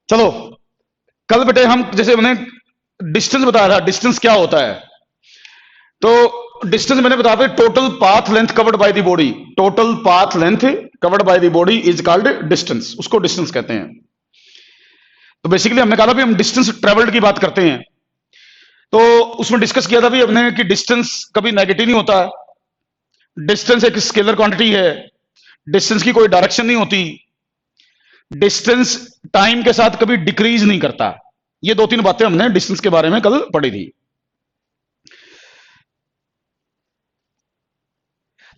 चलो, कल बेटे हम जैसे मैंने डिस्टेंस बताया था, डिस्टेंस क्या होता है। तो डिस्टेंस मैंने बताया था, total path length covered by the body, total path length covered by the body is called distance, उसको डिस्टेंस कहते हैं। तो बेसिकली हमने कहा था भी हम डिस्टेंस ट्रेवल्ड की बात करते हैं, तो उसमें डिस्कस किया था भी हमने कि डिस्टेंस कभी नेगेटिव नहीं होता, डिस्टेंस एक स्केलर क्वांटिटी है, डिस्टेंस की कोई डायरेक्शन नहीं होती, डिस्टेंस टाइम के साथ कभी डिक्रीज नहीं करता। ये दो तीन बातें हमने डिस्टेंस के बारे में कल पढ़ी थी।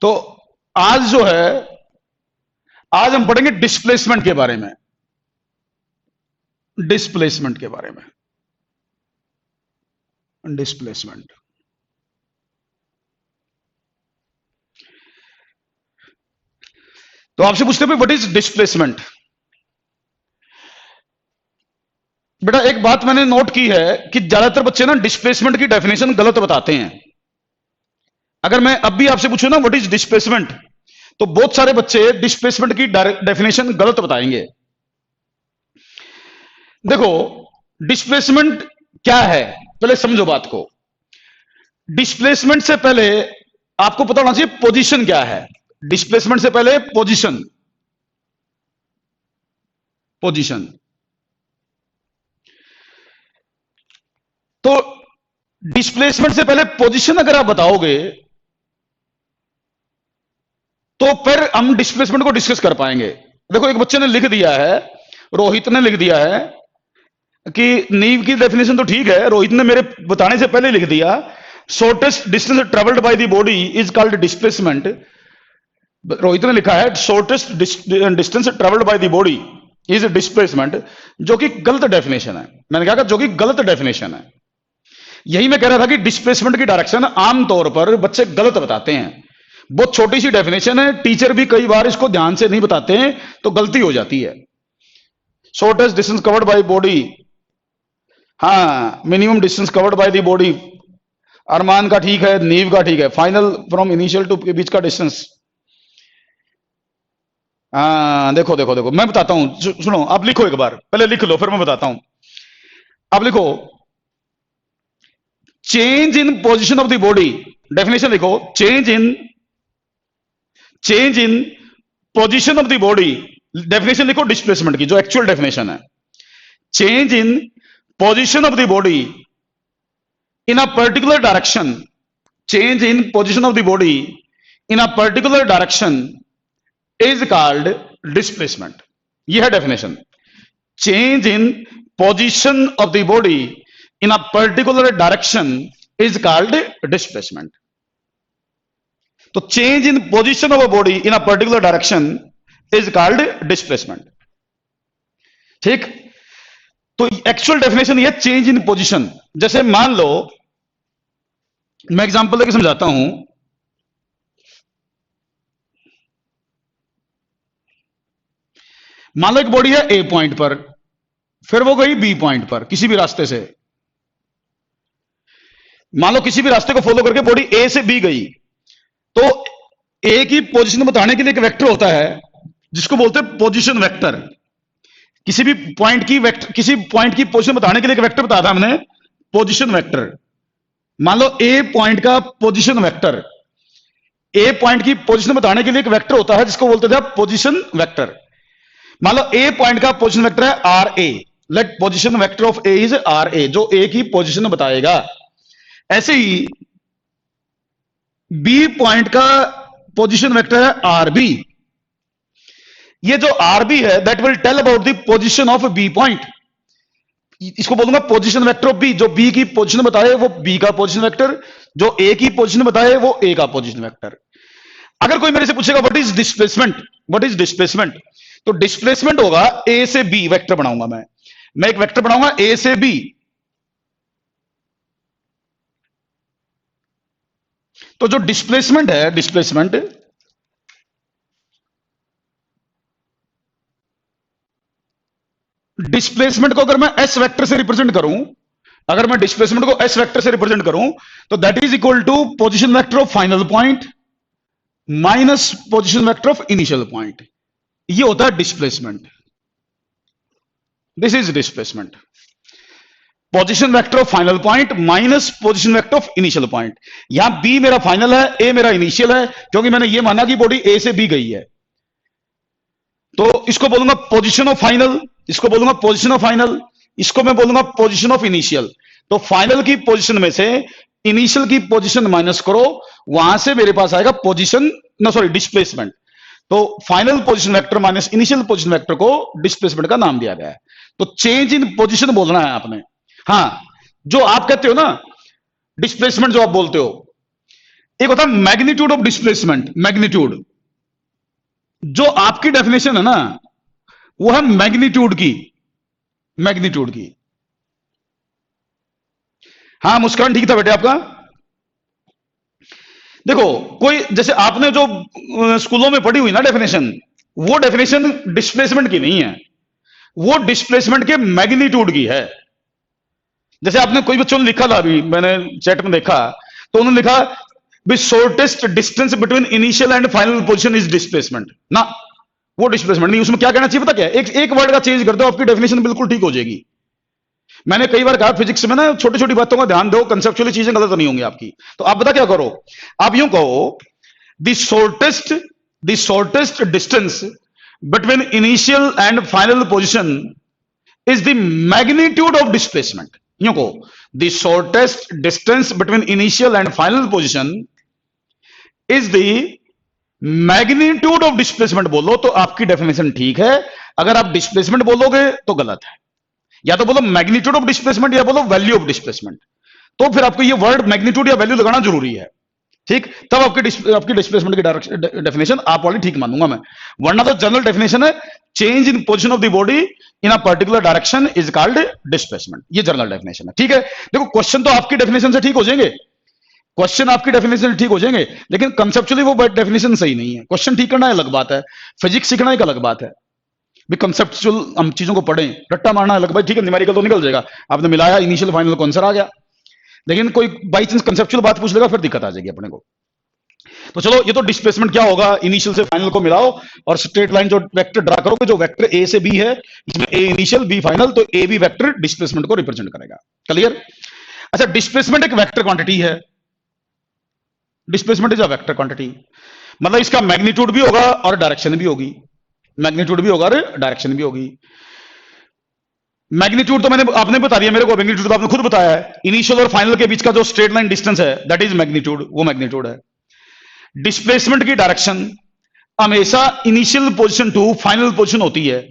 तो आज जो है, आज हम पढ़ेंगे डिस्प्लेसमेंट के बारे में, डिस्प्लेसमेंट के बारे में, डिस्प्लेसमेंट। तो आपसे पूछते हैं व्हाट इज डिस्प्लेसमेंट। बेटा एक बात मैंने नोट की है कि ज्यादातर बच्चे ना डिस्प्लेसमेंट की डेफिनेशन गलत बताते हैं। अगर मैं अब भी आपसे पूछूं ना व्हाट इज डिस्प्लेसमेंट, तो बहुत सारे बच्चे डिस्प्लेसमेंट की डेफिनेशन गलत बताएंगे। देखो, डिस्प्लेसमेंट क्या है, पहले समझो बात को। डिस्प्लेसमेंट से पहले आपको पता होना चाहिए पोजीशन क्या है। डिस्प्लेसमेंट से पहले पोजीशन, पोजीशन। तो डिस्प्लेसमेंट से पहले पोजीशन अगर आप बताओगे तो फिर हम डिस्प्लेसमेंट को डिस्कस कर पाएंगे। देखो, एक बच्चे ने लिख दिया है, रोहित ने लिख दिया है कि नीव की डेफिनेशन तो ठीक है, रोहित ने मेरे बताने से पहले लिख दिया shortest distance travelled by the body is called displacement. Rohit ने लिखा है shortest distance travelled by the body is displacement, जो कि गलत डेफिनेशन है। मैंने कहा जो कि गलत डेफिनेशन है। यही मैं कह रहा था कि डिस्प्लेसमेंट की डायरेक्शन आमतौर पर बच्चे गलत बताते हैं। बहुत छोटी सी डेफिनेशन है, टीचर भी कई बार इसको ध्यान से नहीं बताते हैं तो गलती हो जाती है। Shortest distance covered by body, हाँ minimum distance covered by the body, Arman का ठीक है, नीव का ठीक है, फाइनल फ्रॉम इनिशियल टू के बीच का डिस्टेंस। हाँ देखो देखो देखो, मैं बताता हूं, सुनो आप लिखो, एक बार पहले लिख लो फिर मैं बताता हूं। आप लिखो change in position of the body, definition लिखो change in position of the body. Definition लिखो डिस्प्लेसमेंट की, जो एक्चुअल डेफिनेशन है। Change in position of the body in a particular direction, change in position of the body in a particular direction is called displacement. यह है definition. Change in position of the body in a particular direction is called displacement. तो change in position of a body in a particular direction is called displacement. ठीक, तो actual definition ये change in position. जैसे मान लो, मैं example लेके समझाता हूं। मान लो एक बॉडी है ए पॉइंट पर, फिर वो गई बी पॉइंट पर किसी भी रास्ते से। मान लो किसी भी रास्ते को फॉलो करके बॉडी ए से बी गई, तो ए की पोजीशन बताने के लिए एक वेक्टर होता है जिसको बोलते हैं पोजीशन वेक्टर। किसी भी पॉइंट की वेक्टर, किसी पॉइंट की पोजीशन बताने के लिए एक वेक्टर बताया था हमने, पोजीशन वेक्टर। मान लो ए पॉइंट का पोजीशन वेक्टर, ए पॉइंट की पोजीशन बताने के लिए एक वेक्टर होता है जिसको बोलते थे पोजीशन वेक्टर। मान लो ए पॉइंट का पोजीशन वेक्टर है R A, let position vector of A is R A, जो ए की पोजीशन बताएगा। ऐसे ही बी पॉइंट का पोजीशन वेक्टर है आर बी। ये जो आर बी है that will tell about the position of B point. इसको बोलूंगा पोजीशन वेक्टर ऑफ बी। जो बी की पोजीशन बताए वो बी का पोजीशन वेक्टर, जो ए की पोजीशन बताए वो ए का पोजीशन वेक्टर। अगर कोई मेरे से पूछेगा what is displacement, what is displacement, तो डिस्प्लेसमेंट होगा ए से बी वेक्टर बनाऊंगा मैं एक वेक्टर बनाऊंगा ए से बी। तो जो डिस्प्लेसमेंट है, डिस्प्लेसमेंट को अगर मैं एस वेक्टर से रिप्रेजेंट करूं, अगर मैं डिस्प्लेसमेंट को एस वेक्टर से रिप्रेजेंट करूं, तो that is equal to position vector of final point minus position vector of initial point. ये होता है displacement. This is displacement, position vector of final point minus position vector of initial point. यहां B मेरा final है, A मेरा initial है, क्योंकि मैंने ये माना कि बॉडी ए से बी गई है, तो इसको बोलूंगा पोजीशन ऑफ फाइनल, इसको बोलूंगा पोजीशन ऑफ फाइनल, इसको मैं बोलूंगा पोजीशन ऑफ इनिशियल। तो फाइनल की पोजीशन में से इनिशियल की पोजीशन माइनस करो, वहां से मेरे पास आएगा पोजीशन, ना सॉरी डिस्प्लेसमेंट। तो final position vector minus initial position vector को डिस्प्लेसमेंट का नाम दिया गया है। तो चेंज इन पोजीशन बोलना है आपने। हाँ, जो आप कहते हो ना डिस्प्लेसमेंट, जो आप बोलते हो, एक होता है मैग्नीट्यूड ऑफ डिस्प्लेसमेंट। मैग्नीट्यूड, जो आपकी डेफिनेशन है ना, वो है मैग्नीट्यूड की, मैग्नीट्यूड की। हाँ मुस्कान, ठीक था बेटे आपका। देखो, कोई जैसे आपने जो स्कूलों में पढ़ी हुई ना डेफिनेशन, वो डेफिनेशन डिस्प्लेसमेंट की नहीं है, वो डिस्प्लेसमेंट के मैग्नीट्यूड की है। जैसे आपने कोई बच्चों ने लिखा था, अभी मैंने चैट में देखा, तो उन्होंने लिखा the shortest distance between initial and final position is displacement ना, वो डिस्प्लेसमेंट नहीं। उसमें क्या कहना चाहिए पता क्या, एक वर्ड का चेंज कर दो, आपकी डेफिनेशन बिल्कुल ठीक हो जाएगी। मैंने कई बार कहा फिजिक्स में ना, छोटी छोटी बातों का ध्यान दो, कंसेप्चुअली चीजें गलत नहीं होंगी आपकी। तो आप बता क्या करो, आप यूं कहो the shortest distance between initial and final position is the magnitude of displacement. यूं कहो the shortest distance between initial and final position is the magnitude of displacement बोलो तो आपकी डेफिनेशन ठीक है। अगर आप डिस्प्लेसमेंट बोलोगे तो गलत है। या तो बोलो मैग्नीट्यूड ऑफ डिस्प्लेसमेंट या बोलो वैल्यू ऑफ डिस्प्लेसमेंट। तो फिर आपको ये वर्ड मैग्नीट्यूड या वैल्यू लगाना जरूरी है, ठीक, तब आपकी डिस्प्लेसमेंट की डेफिनेशन आप वाली ठीक मानूंगा मैं। वरना तो जनरल डेफिनेशन है change in position of the body in a particular direction is called displacement, ये जनरल डेफिनेशन है, ठीक है। देखो क्वेश्चन तो आपकी डेफिनेशन से ठीक हो जाएंगे, क्वेश्चन आपकी डेफिनेशन ठीक हो जाएंगे, लेकिन कंसेप्चुअली वो डेफिनेशन सही नहीं है। क्वेश्चन ठीक करना अलग बात है, फिजिक्स सीखना एक अलग बात है। भी कंसेप्चुअल हम चीजों को पढ़ें, रट्टा मारना अलग, भाई ठीक है न्यूमेरिकल तो निकल जाएगा, आपने मिलाया इनिशियल फाइनल को आंसर आ गया, लेकिन कोई बाई चांस कंसेप्चुअल बात पूछ लेगा फिर दिक्कत आ जाएगी अपने को। तो चलो, ये तो डिस्प्लेसमेंट क्या होगा, इनिशियल से फाइनल को मिलाओ और स्ट्रेट लाइन जो वेक्टर ड्रा करोगे, जो वेक्टर ए से बी है, इसमें ए इनिशियल बी फाइनल, तो ए बी वेक्टर डिस्प्लेसमेंट को रिप्रेजेंट करेगा। क्लियर? अच्छा, डिस्प्लेसमेंट एक वेक्टर क्वांटिटी है, displacement is a vector quantity, मतलब इसका मैग्नीट्यूड भी होगा और डायरेक्शन भी होगी, मैग्नीट्यूड भी होगा और डायरेक्शन भी होगी। मैग्नीट्यूड तो आपने बता दिया मेरे को, मैग्नीट्यूड तो आपने खुद बताया है, इनिशियल और फाइनल के बीच का जो स्ट्रेट लाइन डिस्टेंस है दैट इज मैग्नीट्यूड, वो मैग्नीट्यूड है। डिस्प्लेसमेंट की डायरेक्शन हमेशा initial position to final position होती है,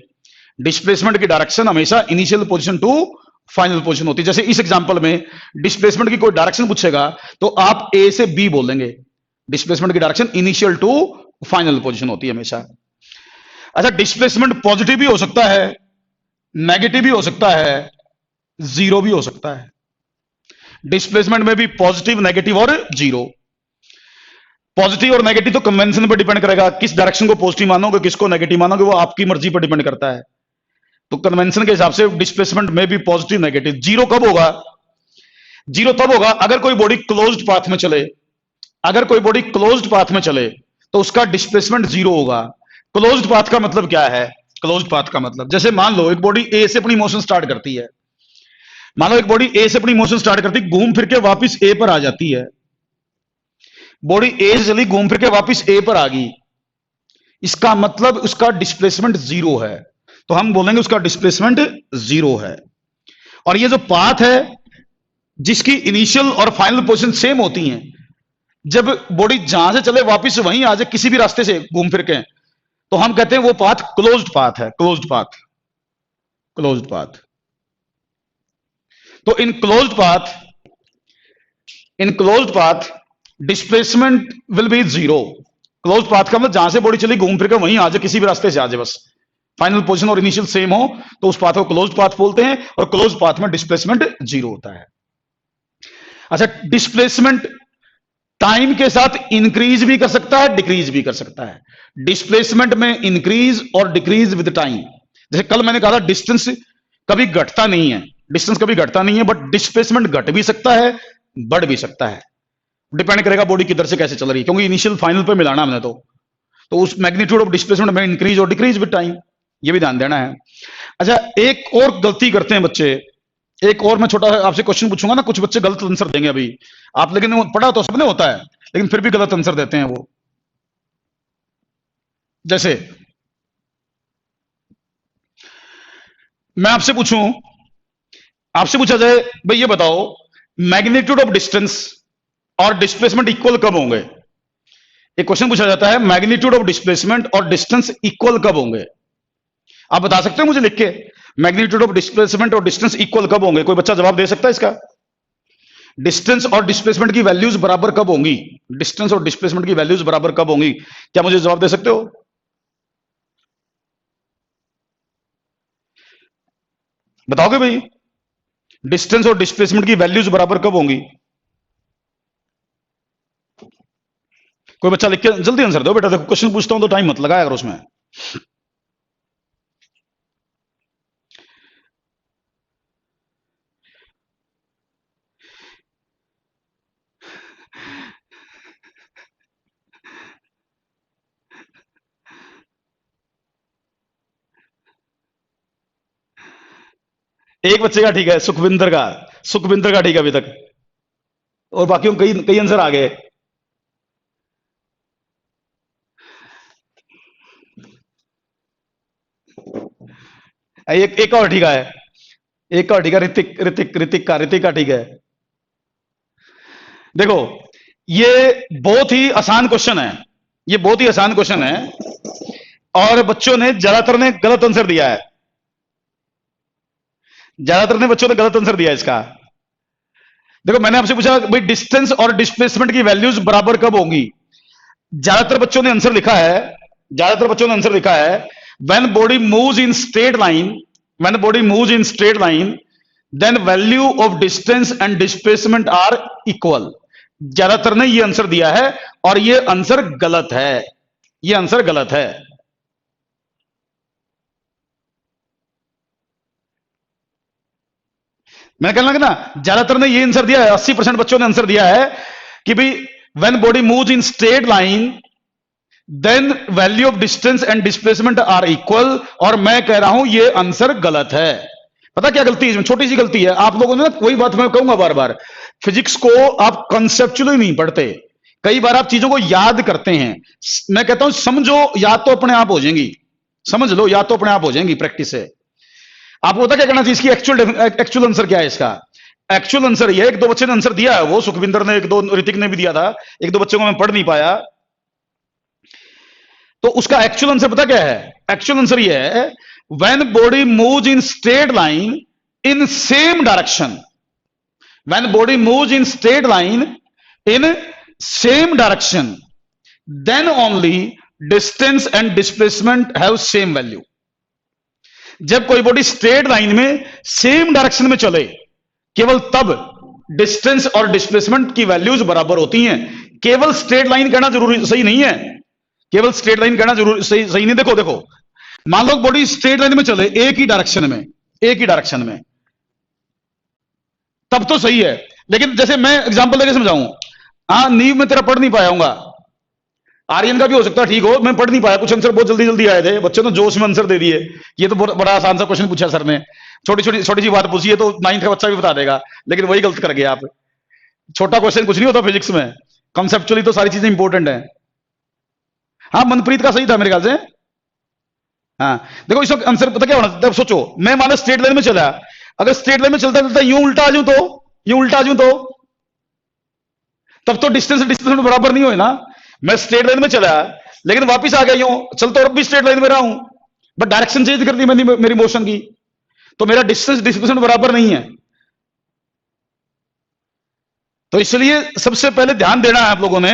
डिस्प्लेसमेंट की डायरेक्शन हमेशा initial position to final position होती है। जैसे इस एग्जांपल में डिस्प्लेसमेंट की कोई डायरेक्शन पूछेगा तो आप ए से बी बोल देंगे, डिस्प्लेसमेंट की direction initial to final position होती है हमेशा। अच्छा, डिस्प्लेसमेंट पॉजिटिव भी हो सकता है, नेगेटिव भी हो सकता है, जीरो भी हो सकता है। डिस्प्लेसमेंट में भी पॉजिटिव, नेगेटिव और जीरो। पॉजिटिव और नेगेटिव तो कन्वेंशन पर डिपेंड करेगा, किस डायरेक्शन को पॉजिटिव मानोगे किसको नेगेटिव मानोगे, वो आपकी मर्जी पर डिपेंड करता है। तो कन्वेंशन के हिसाब से डिस्प्लेसमेंट में भी पॉजिटिव नेगेटिव। जीरो कब होगा? जीरो तब होगा अगर कोई बॉडी क्लोज्ड पाथ में चले, अगर कोई बॉडी क्लोज्ड पाथ में चले तो उसका डिस्प्लेसमेंट जीरो होगा। क्लोज्ड पाथ का मतलब क्या है? क्लोज्ड पाथ का मतलब, जैसे मान लो एक बॉडी ए से अपनी मोशन स्टार्ट करती है, मान लो एक बॉडी ए से अपनी मोशन स्टार्ट करती है, घूम फिर के वापस ए पर आ जाती है, बॉडी ए से चली घूम फिर के वापस ए पर आ गई, इसका मतलब उसका डिस्प्लेसमेंट जीरो है, तो हम बोलेंगे उसका डिस्प्लेसमेंट जीरो है। और ये जो पाथ है जिसकी इनिशियल और फाइनल पोजीशन सेम होती हैं, जब बॉडी जहां से चले वापस वहीं आ जाए किसी भी रास्ते से घूम फिर के, तो हम कहते हैं वो पाथ क्लोज्ड पाथ है, क्लोज्ड पाथ, क्लोज्ड पाथ। तो इन closed path displacement will be zero. Closed path का मतलब जहां से बॉडी चली घूम फिर के वहीं आ जाए, किसी भी रास्ते से आ जाए, बस फाइनल पोजीशन और इनिशियल सेम हो तो उस पाथ को क्लोज्ड पाथ बोलते हैं, और क्लोज्ड पाथ में डिस्प्लेसमेंट जीरो होता है। अच्छा, डिस्प्लेसमेंट टाइम के साथ इंक्रीज भी कर सकता है, डिक्रीज भी कर सकता है। डिस्प्लेसमेंट में इंक्रीज और डिक्रीज विद टाइम। जैसे कल मैंने कहा था डिस्टेंस कभी घटता नहीं है, डिस्टेंस कभी घटता नहीं है, बट डिस्प्लेसमेंट घट भी सकता है, बढ़ भी सकता है, डिपेंड करेगा बॉडी किधर से कैसे चल रही है, क्योंकि इनिशियल फाइनल पे मिलाना हमने तो उस मैग्नीट्यूड ऑफ डिस्प्लेसमेंट में इंक्रीज और डिक्रीज विद टाइम, ये भी ध्यान देना है। अच्छा, एक और गलती करते हैं बच्चे, एक और मैं छोटा आपसे क्वेश्चन पूछूंगा ना, कुछ बच्चे गलत आंसर देंगे अभी आप, लेकिन वो पढ़ा तो सबने होता है, लेकिन फिर भी गलत आंसर देते हैं वो। जैसे मैं आपसे पूछूं, आपसे पूछा जाए भाई ये बताओ, मैग्नीट्यूड ऑफ डिस्टेंस और डिस्प्लेसमेंट इक्वल कब होंगे? एक क्वेश्चन पूछा जाता है, मैग्नीट्यूड ऑफ डिस्प्लेसमेंट और डिस्टेंस इक्वल कब होंगे? आप बता सकते हैं मुझे लिख के, मैग्नीट्यूड ऑफ डिस्प्लेसमेंट और डिस्टेंस इक्वल कब होंगे? कोई बच्चा जवाब दे सकता है इसका? डिस्टेंस और डिस्प्लेसमेंट की वैल्यूज बराबर कब होंगी? डिस्टेंस और डिस्प्लेसमेंट की वैल्यूज बराबर कब होंगी? क्या मुझे जवाब दे सकते हो? बताओगे भाई, डिस्टेंस और डिस्प्लेसमेंट की वैल्यूज बराबर कब होंगी? कोई बच्चा लिख के जल्दी आंसर दो बेटा, देखो क्वेश्चन पूछता हूं तो टाइम मत लगाया करो उसमें। एक बच्चे का ठीक है, सुखविंदर का ठीक है अभी तक, और बाकियों कई कई आंसर आ गए। एक और ठीक है, एक और ठीक है, ऋतिक का ठीक है। देखो, ये बहुत ही आसान क्वेश्चन है, ये बहुत ही आसान क्वेश्चन है, और बच्चों ने ज्यादातर ने गलत आंसर दिया है, ज्यादातर ने बच्चों ने गलत आंसर दिया है इसका। देखो मैंने आपसे पूछा भाई डिस्टेंस और डिस्प्लेसमेंट की वैल्यूज बराबर कब होंगी? ज्यादातर बच्चों ने आंसर लिखा है, ज्यादातर बच्चों ने आंसर लिखा है, when body moves in straight line, when body moves in straight line then value of distance and displacement are equal. ज्यादातर ने ये आंसर दिया है, और ये आंसर गलत है, ये आंसर गलत है। मैंने कहना लगा ना, ज्यादातर ने ये आंसर दिया है, 80% बच्चों ने आंसर दिया है कि भाई when body moves in straight line then value of distance and displacement are equal, और मैं कह रहा हूं ये आंसर गलत है। पता क्या गलती है इसमें? छोटी सी गलती है, आप लोगों ने ना, वही बात मैं कहूंगा बार बार, फिजिक्स को आप कंसेप्चुअली नहीं पढ़ते, कई बार आप चीजों को याद करते हैं। मैं कहता हूं समझो, याद तो अपने आप हो जाएंगी, समझ लो याद तो अपने आप हो जाएंगी प्रैक्टिस से। आपको पता क्या करना चाहिए, इसकी एक्चुअल आंसर क्या है इसका? एक्चुअल आंसर ये है, एक दो बच्चे ने आंसर दिया है, वो सुखविंदर ने, एक दो ऋतिक ने भी दिया था, एक दो बच्चों को मैं पढ़ नहीं पाया, तो उसका एक्चुअल आंसर पता क्या है? एक्चुअल आंसर ये है, when body moves in straight line in same direction, when body moves in straight line in same direction then only distance and displacement have same value. जब कोई बॉडी स्ट्रेट लाइन में same direction में चले, केवल तब distance और displacement की values बराबर होती हैं। केवल स्ट्रेट लाइन कहना जरूरी सही नहीं है, केवल स्ट्रेट लाइन कहना जरूरी सही नहीं। देखो देखो, मान लो बॉडी स्ट्रेट लाइन में चले, एक ही डायरेक्शन में, एक ही डायरेक्शन में, तब तो सही है। लेकिन जैसे मैं एग्जांपल देके समझाऊं, हाँ नींव में तेरा पढ़ नहीं पाया हूंगा, आर्यन का भी हो सकता है ठीक हो, मैं पढ़ नहीं पाया, कुछ आंसर बहुत जल्दी जल्दी आए थे, बच्चों ने जोश में आंसर दे दिए, ये तो बड़ा आसान सा क्वेश्चन पूछा सर ने, छोटी सी बात पूछी है, तो 9th का बच्चा भी बता देगा, लेकिन वही गलत कर गया आप। छोटा क्वेश्चन कुछ नहीं होता फिजिक्स में, कंसेप्चुअली तो सारी चीजें इंपॉर्टेंट है। हाँ मनप्रीत का सही था मेरे ख्याल से। हाँ देखो, इसका आंसर पता क्या होना, तब सोचो मैं मानो स्ट्रेट लाइन में चला, अगर स्ट्रेट लाइन में चलता चलता यूं उल्टा आ जाऊं तो, यूं उल्टा आ जाऊं तो, तब तो डिस्टेंस डिस्टेंस बराबर नहीं हुए ना। मैं स्ट्रेट लाइन में चला, लेकिन वापस आ गया यूं, चल तो अब भी स्ट्रेट लाइन में रहा हूं, बट डायरेक्शन चेंज कर दी मैंने मेरी मोशन की, तो मेरा डिस्टेंस डिस्प्लेसमेंट बराबर नहीं है। तो इसलिए सबसे पहले ध्यान देना है आप लोगों ने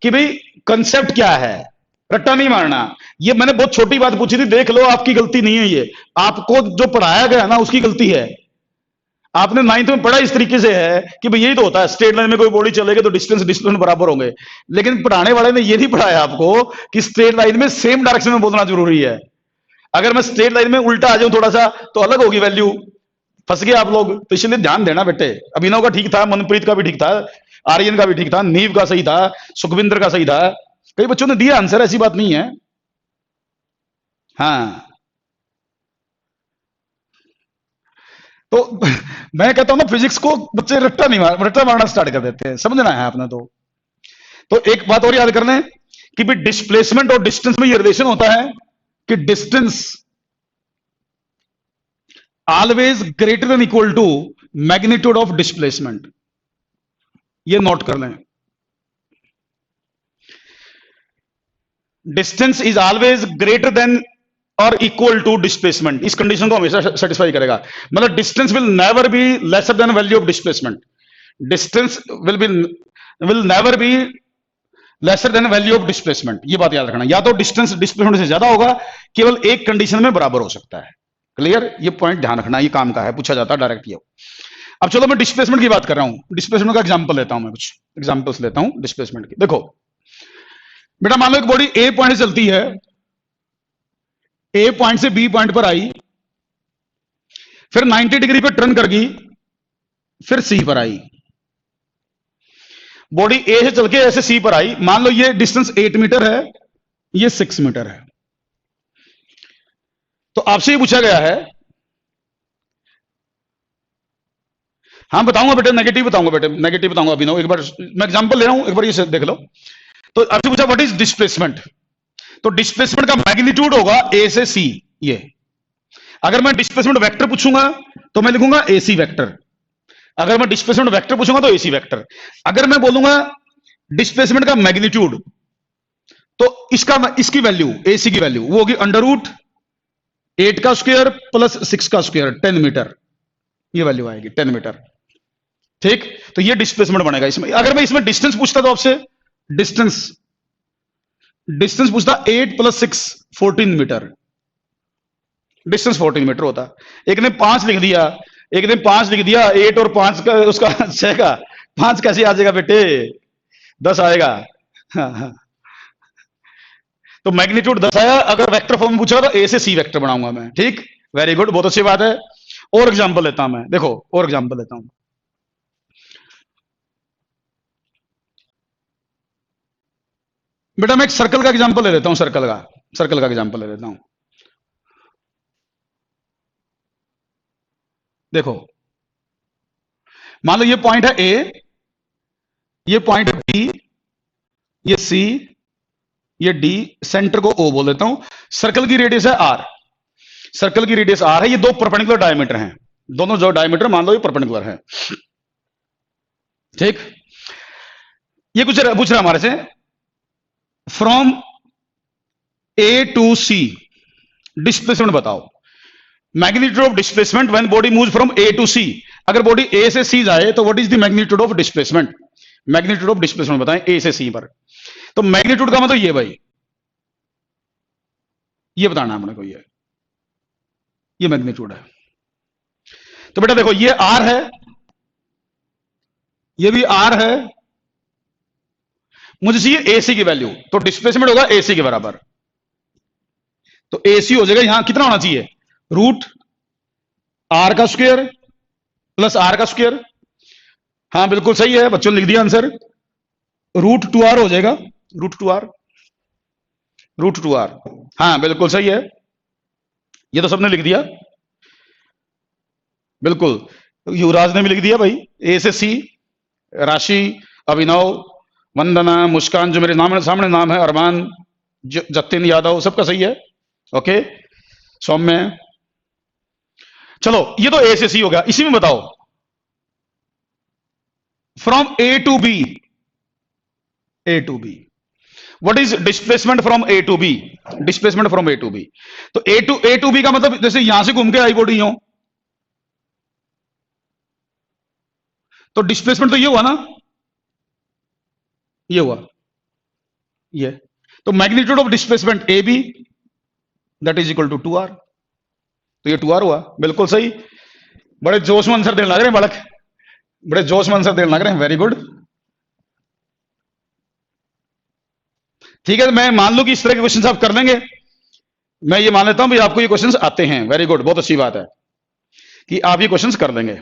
कि भाई कंसेप्ट क्या है, रट्टा नहीं मारना। ये मैंने बहुत छोटी बात पूछी थी, देख लो, आपकी गलती नहीं है, ये आपको जो पढ़ाया गया ना उसकी गलती है। आपने 9th में पढ़ा इस तरीके से है कि भाई यही तो होता है, स्ट्रेट लाइन में कोई बॉडी चलेगी तो डिस्टेंस डिस्टेंस बराबर होंगे, लेकिन पढ़ाने वाले ने ये नहीं पढ़ाया आपको कि स्ट्रेट लाइन में सेम डायरेक्शन में बोलना जरूरी है। अगर मैं स्ट्रेट लाइन में उल्टा आ जाऊं थोड़ा सा तो अलग होगी वैल्यू, फंस गए आप लोग। तो इसलिए ध्यान देना बेटे, अभिनव का ठीक था, मनप्रीत का भी ठीक था, आर्यन का भी ठीक था, नीव का सही था, सुखविंदर का सही था, कई बच्चों ने दिया आंसर, ऐसी बात नहीं है। हाँ तो मैं कहता हूं ना, फिजिक्स को बच्चे रट्टा मारना स्टार्ट कर देते हैं, समझना है आपने। तो एक बात और याद कर लें कि भी डिस्प्लेसमेंट और डिस्टेंस में ये रिलेशन होता है कि distance always greater than equal to magnitude of displacement. ये नोट कर लें, distance is always greater than और इक्वल टू डिस्प्लेसमेंट। इस कंडीशन को हमेशा सेटिस्फाई करेगा। मतलब distance will never be lesser than value of displacement. Distance will never be lesser than value of displacement. ये बात याद रखना, या तो डिस्टेंस डिस्प्लेसमेंट से ज्यादा होगा, केवल एक कंडीशन में बराबर हो सकता है। क्लियर? ये पॉइंट ध्यान रखना, ये काम का है, पूछा जाता है डायरेक्ट। ये अब चलो मैं डिस्प्लेसमेंट की बात कर रहा हूं, डिस्प्लेसमेंट का एग्जांपल लेता हूं, मैं कुछ एग्जांपल्स लेता हूं डिस्प्लेसमेंट की। देखो बेटा, मान लो एक बॉडी ए पॉइंट से चलती है, ए पॉइंट से बी पॉइंट पर आई, फिर 90 डिग्री पर टर्न कर गई, फिर सी पर आई। बॉडी ए से चल के ऐसे सी पर आई, मान लो ये डिस्टेंस 8 मीटर है, ये 6 मीटर है। तो आपसे ये पूछा गया है, हाँ बताऊंगा बेटे, नेगेटिव बताऊंगा बेटे, नेगेटिव बताऊंगा अभिनव। एक बार मैं एग्जांपल ले रहा हूं, एक बार ये देख लो। तो आपसे पूछा व्हाट इज डिस्प्लेसमेंट, तो डिस्प्लेसमेंट का मैग्नीट्यूड होगा ए से सी। ये अगर मैं डिस्प्लेसमेंट वेक्टर पूछूंगा तो मैं लिखूंगा एसी वेक्टर। अगर मैं डिस्प्लेसमेंट वेक्टर पूछूंगा तो एसी वेक्टर। अगर मैं बोलूंगा डिस्प्लेसमेंट का मैग्नीट्यूड, तो इसकी वैल्यू, एसी की वैल्यू वो होगी √8 का स्क्वायर प्लस 6 का स्क्वायर, 10 मीटर। ये वैल्यू आएगी 10 मीटर। ठीक, तो ये डिस्प्लेसमेंट बनेगा इसमें। अगर मैं इसमें डिस्टेंस पूछता तो आपसे डिस्टेंस डिस्टेंस पूछता 8 + 6 14 मीटर, डिस्टेंस 14 मीटर होता। एक ने 5 लिख दिया, एक ने 5 लिख दिया, 8 और 5 का उसका 6 का 5 कैसे आ जाएगा बेटे, 10 आएगा। हाँ, हाँ। तो मैग्नीट्यूड 10 आया। अगर वेक्टर फॉर्म में पूछा तो ए से सी वेक्टर बनाऊंगा मैं। ठीक, वेरी गुड, बहुत अच्छी बात है। और एग्जांपल लेता हूं मैं, देखो और एग्जांपल लेता हूं। बेटा मैं एक सर्कल का एग्जांपल ले लेता हूं, सर्कल का एग्जांपल ले लेता हूं। देखो मान लो ये पॉइंट है ए, ये पॉइंट है बी, ये सी, ये डी, सेंटर को ओ बोल देता हूं। सर्कल की रेडियस है आर, सर्कल की रेडियस आर है। ये दो परपेंडिकुलर डायमीटर हैं, दोनों जो डायमीटर मान लो ये परपेंडिकुलर है। ठीक, ये कुछ पूछ रहा है हमारे से, from A to C displacement बताओ। Magnitude of displacement when body move from A to C. अगर बॉडी ए से सी जाए तो what is the magnitude of displacement, magnitude of displacement बताएं ए से सी पर। तो मैग्नीट्यूड का मतलब ये भाई, ये बताना अपने को, ये मैग्नीट्यूड है। तो बेटा देखो ये आर है, ये भी आर है, मुझे चाहिए एसी की वैल्यू, तो डिस्प्लेसमेंट होगा एसी के बराबर। तो एसी हो जाएगा यहां कितना होना चाहिए, √r का स्क्वायर प्लस r का स्क्वायर। हाँ बिल्कुल सही है, बच्चों ने लिख दिया आंसर, √2r हो जाएगा, √2r। हाँ बिल्कुल सही है, ये तो सबने लिख दिया, बिल्कुल। युवराज ने भी लिख दिया भाई, ए से सी, राशि, अभिनव, वंदना, मुस्कान, जो मेरे नाम सामने नाम है, अरमान, जतिन यादव, सबका सही है। ओके, सौम्य। चलो ये तो ए से सी हो गया। इसी में बताओ from A to B, what is displacement from A to B, displacement from A to B. तो ए टू बी का मतलब जैसे यहां से घूम के आई बॉडी हो, तो डिस्प्लेसमेंट तो ये हुआ ना, ये हुआ ये। तो magnitude of displacement A B that is equal to 2r। तो ये 2r हुआ, बिल्कुल सही। बड़े जोश में आंसर देने लग रहे हैं बालक, बड़े जोश में आंसर देने लग रहे हैं, वेरी गुड। ठीक है, मैं मान लूं कि इस तरह के क्वेश्चंस आप कर लेंगे, मैं ये मान लेता हूं भी आपको ये क्वेश्चंस आते हैं, वेरी गुड, बहुत अच्छी बात है कि आप ये क्वेश्चंस कर लेंगे।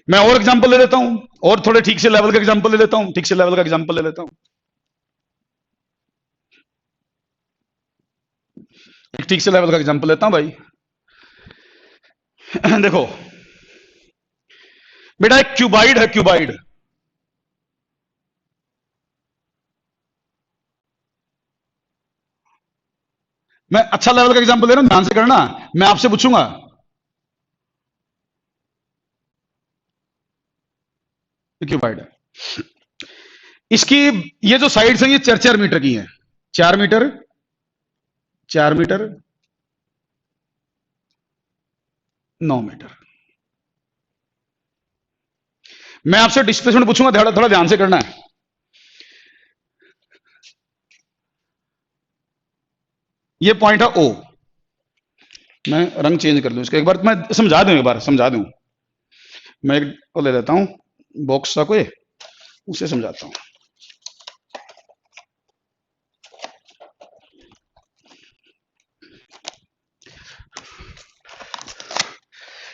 मैं और एग्जांपल ले लेता हूं, और थोड़े ठीक से लेवल का एग्जांपल ले लेता हूं, ठीक से लेवल का एग्जांपल ले लेता हूं, ठीक से लेवल का एग्जांपल लेता हूं भाई। देखो बेटा एक क्यूबाइड है, क्यूबाइड। मैं अच्छा लेवल का एग्जांपल दे रहा हूं, ध्यान से करना। मैं आपसे पूछूंगा, क्यूबाइड है। इसकी ये जो साइड्स हैं ये 4 4 मीटर की है, 4 मीटर, 4 मीटर, 9 मीटर। मैं आपसे डिस्प्लेसमेंट पूछूंगा, थोड़ा थोड़ा ध्यान से करना है। ये पॉइंट है ओ। मैं रंग चेंज कर दूं इसका, एक बार मैं समझा दूं, एक बार समझा दूं। मैं एक को ले लेता हूं, बॉक्स सा कोई, उसे समझाता हूं।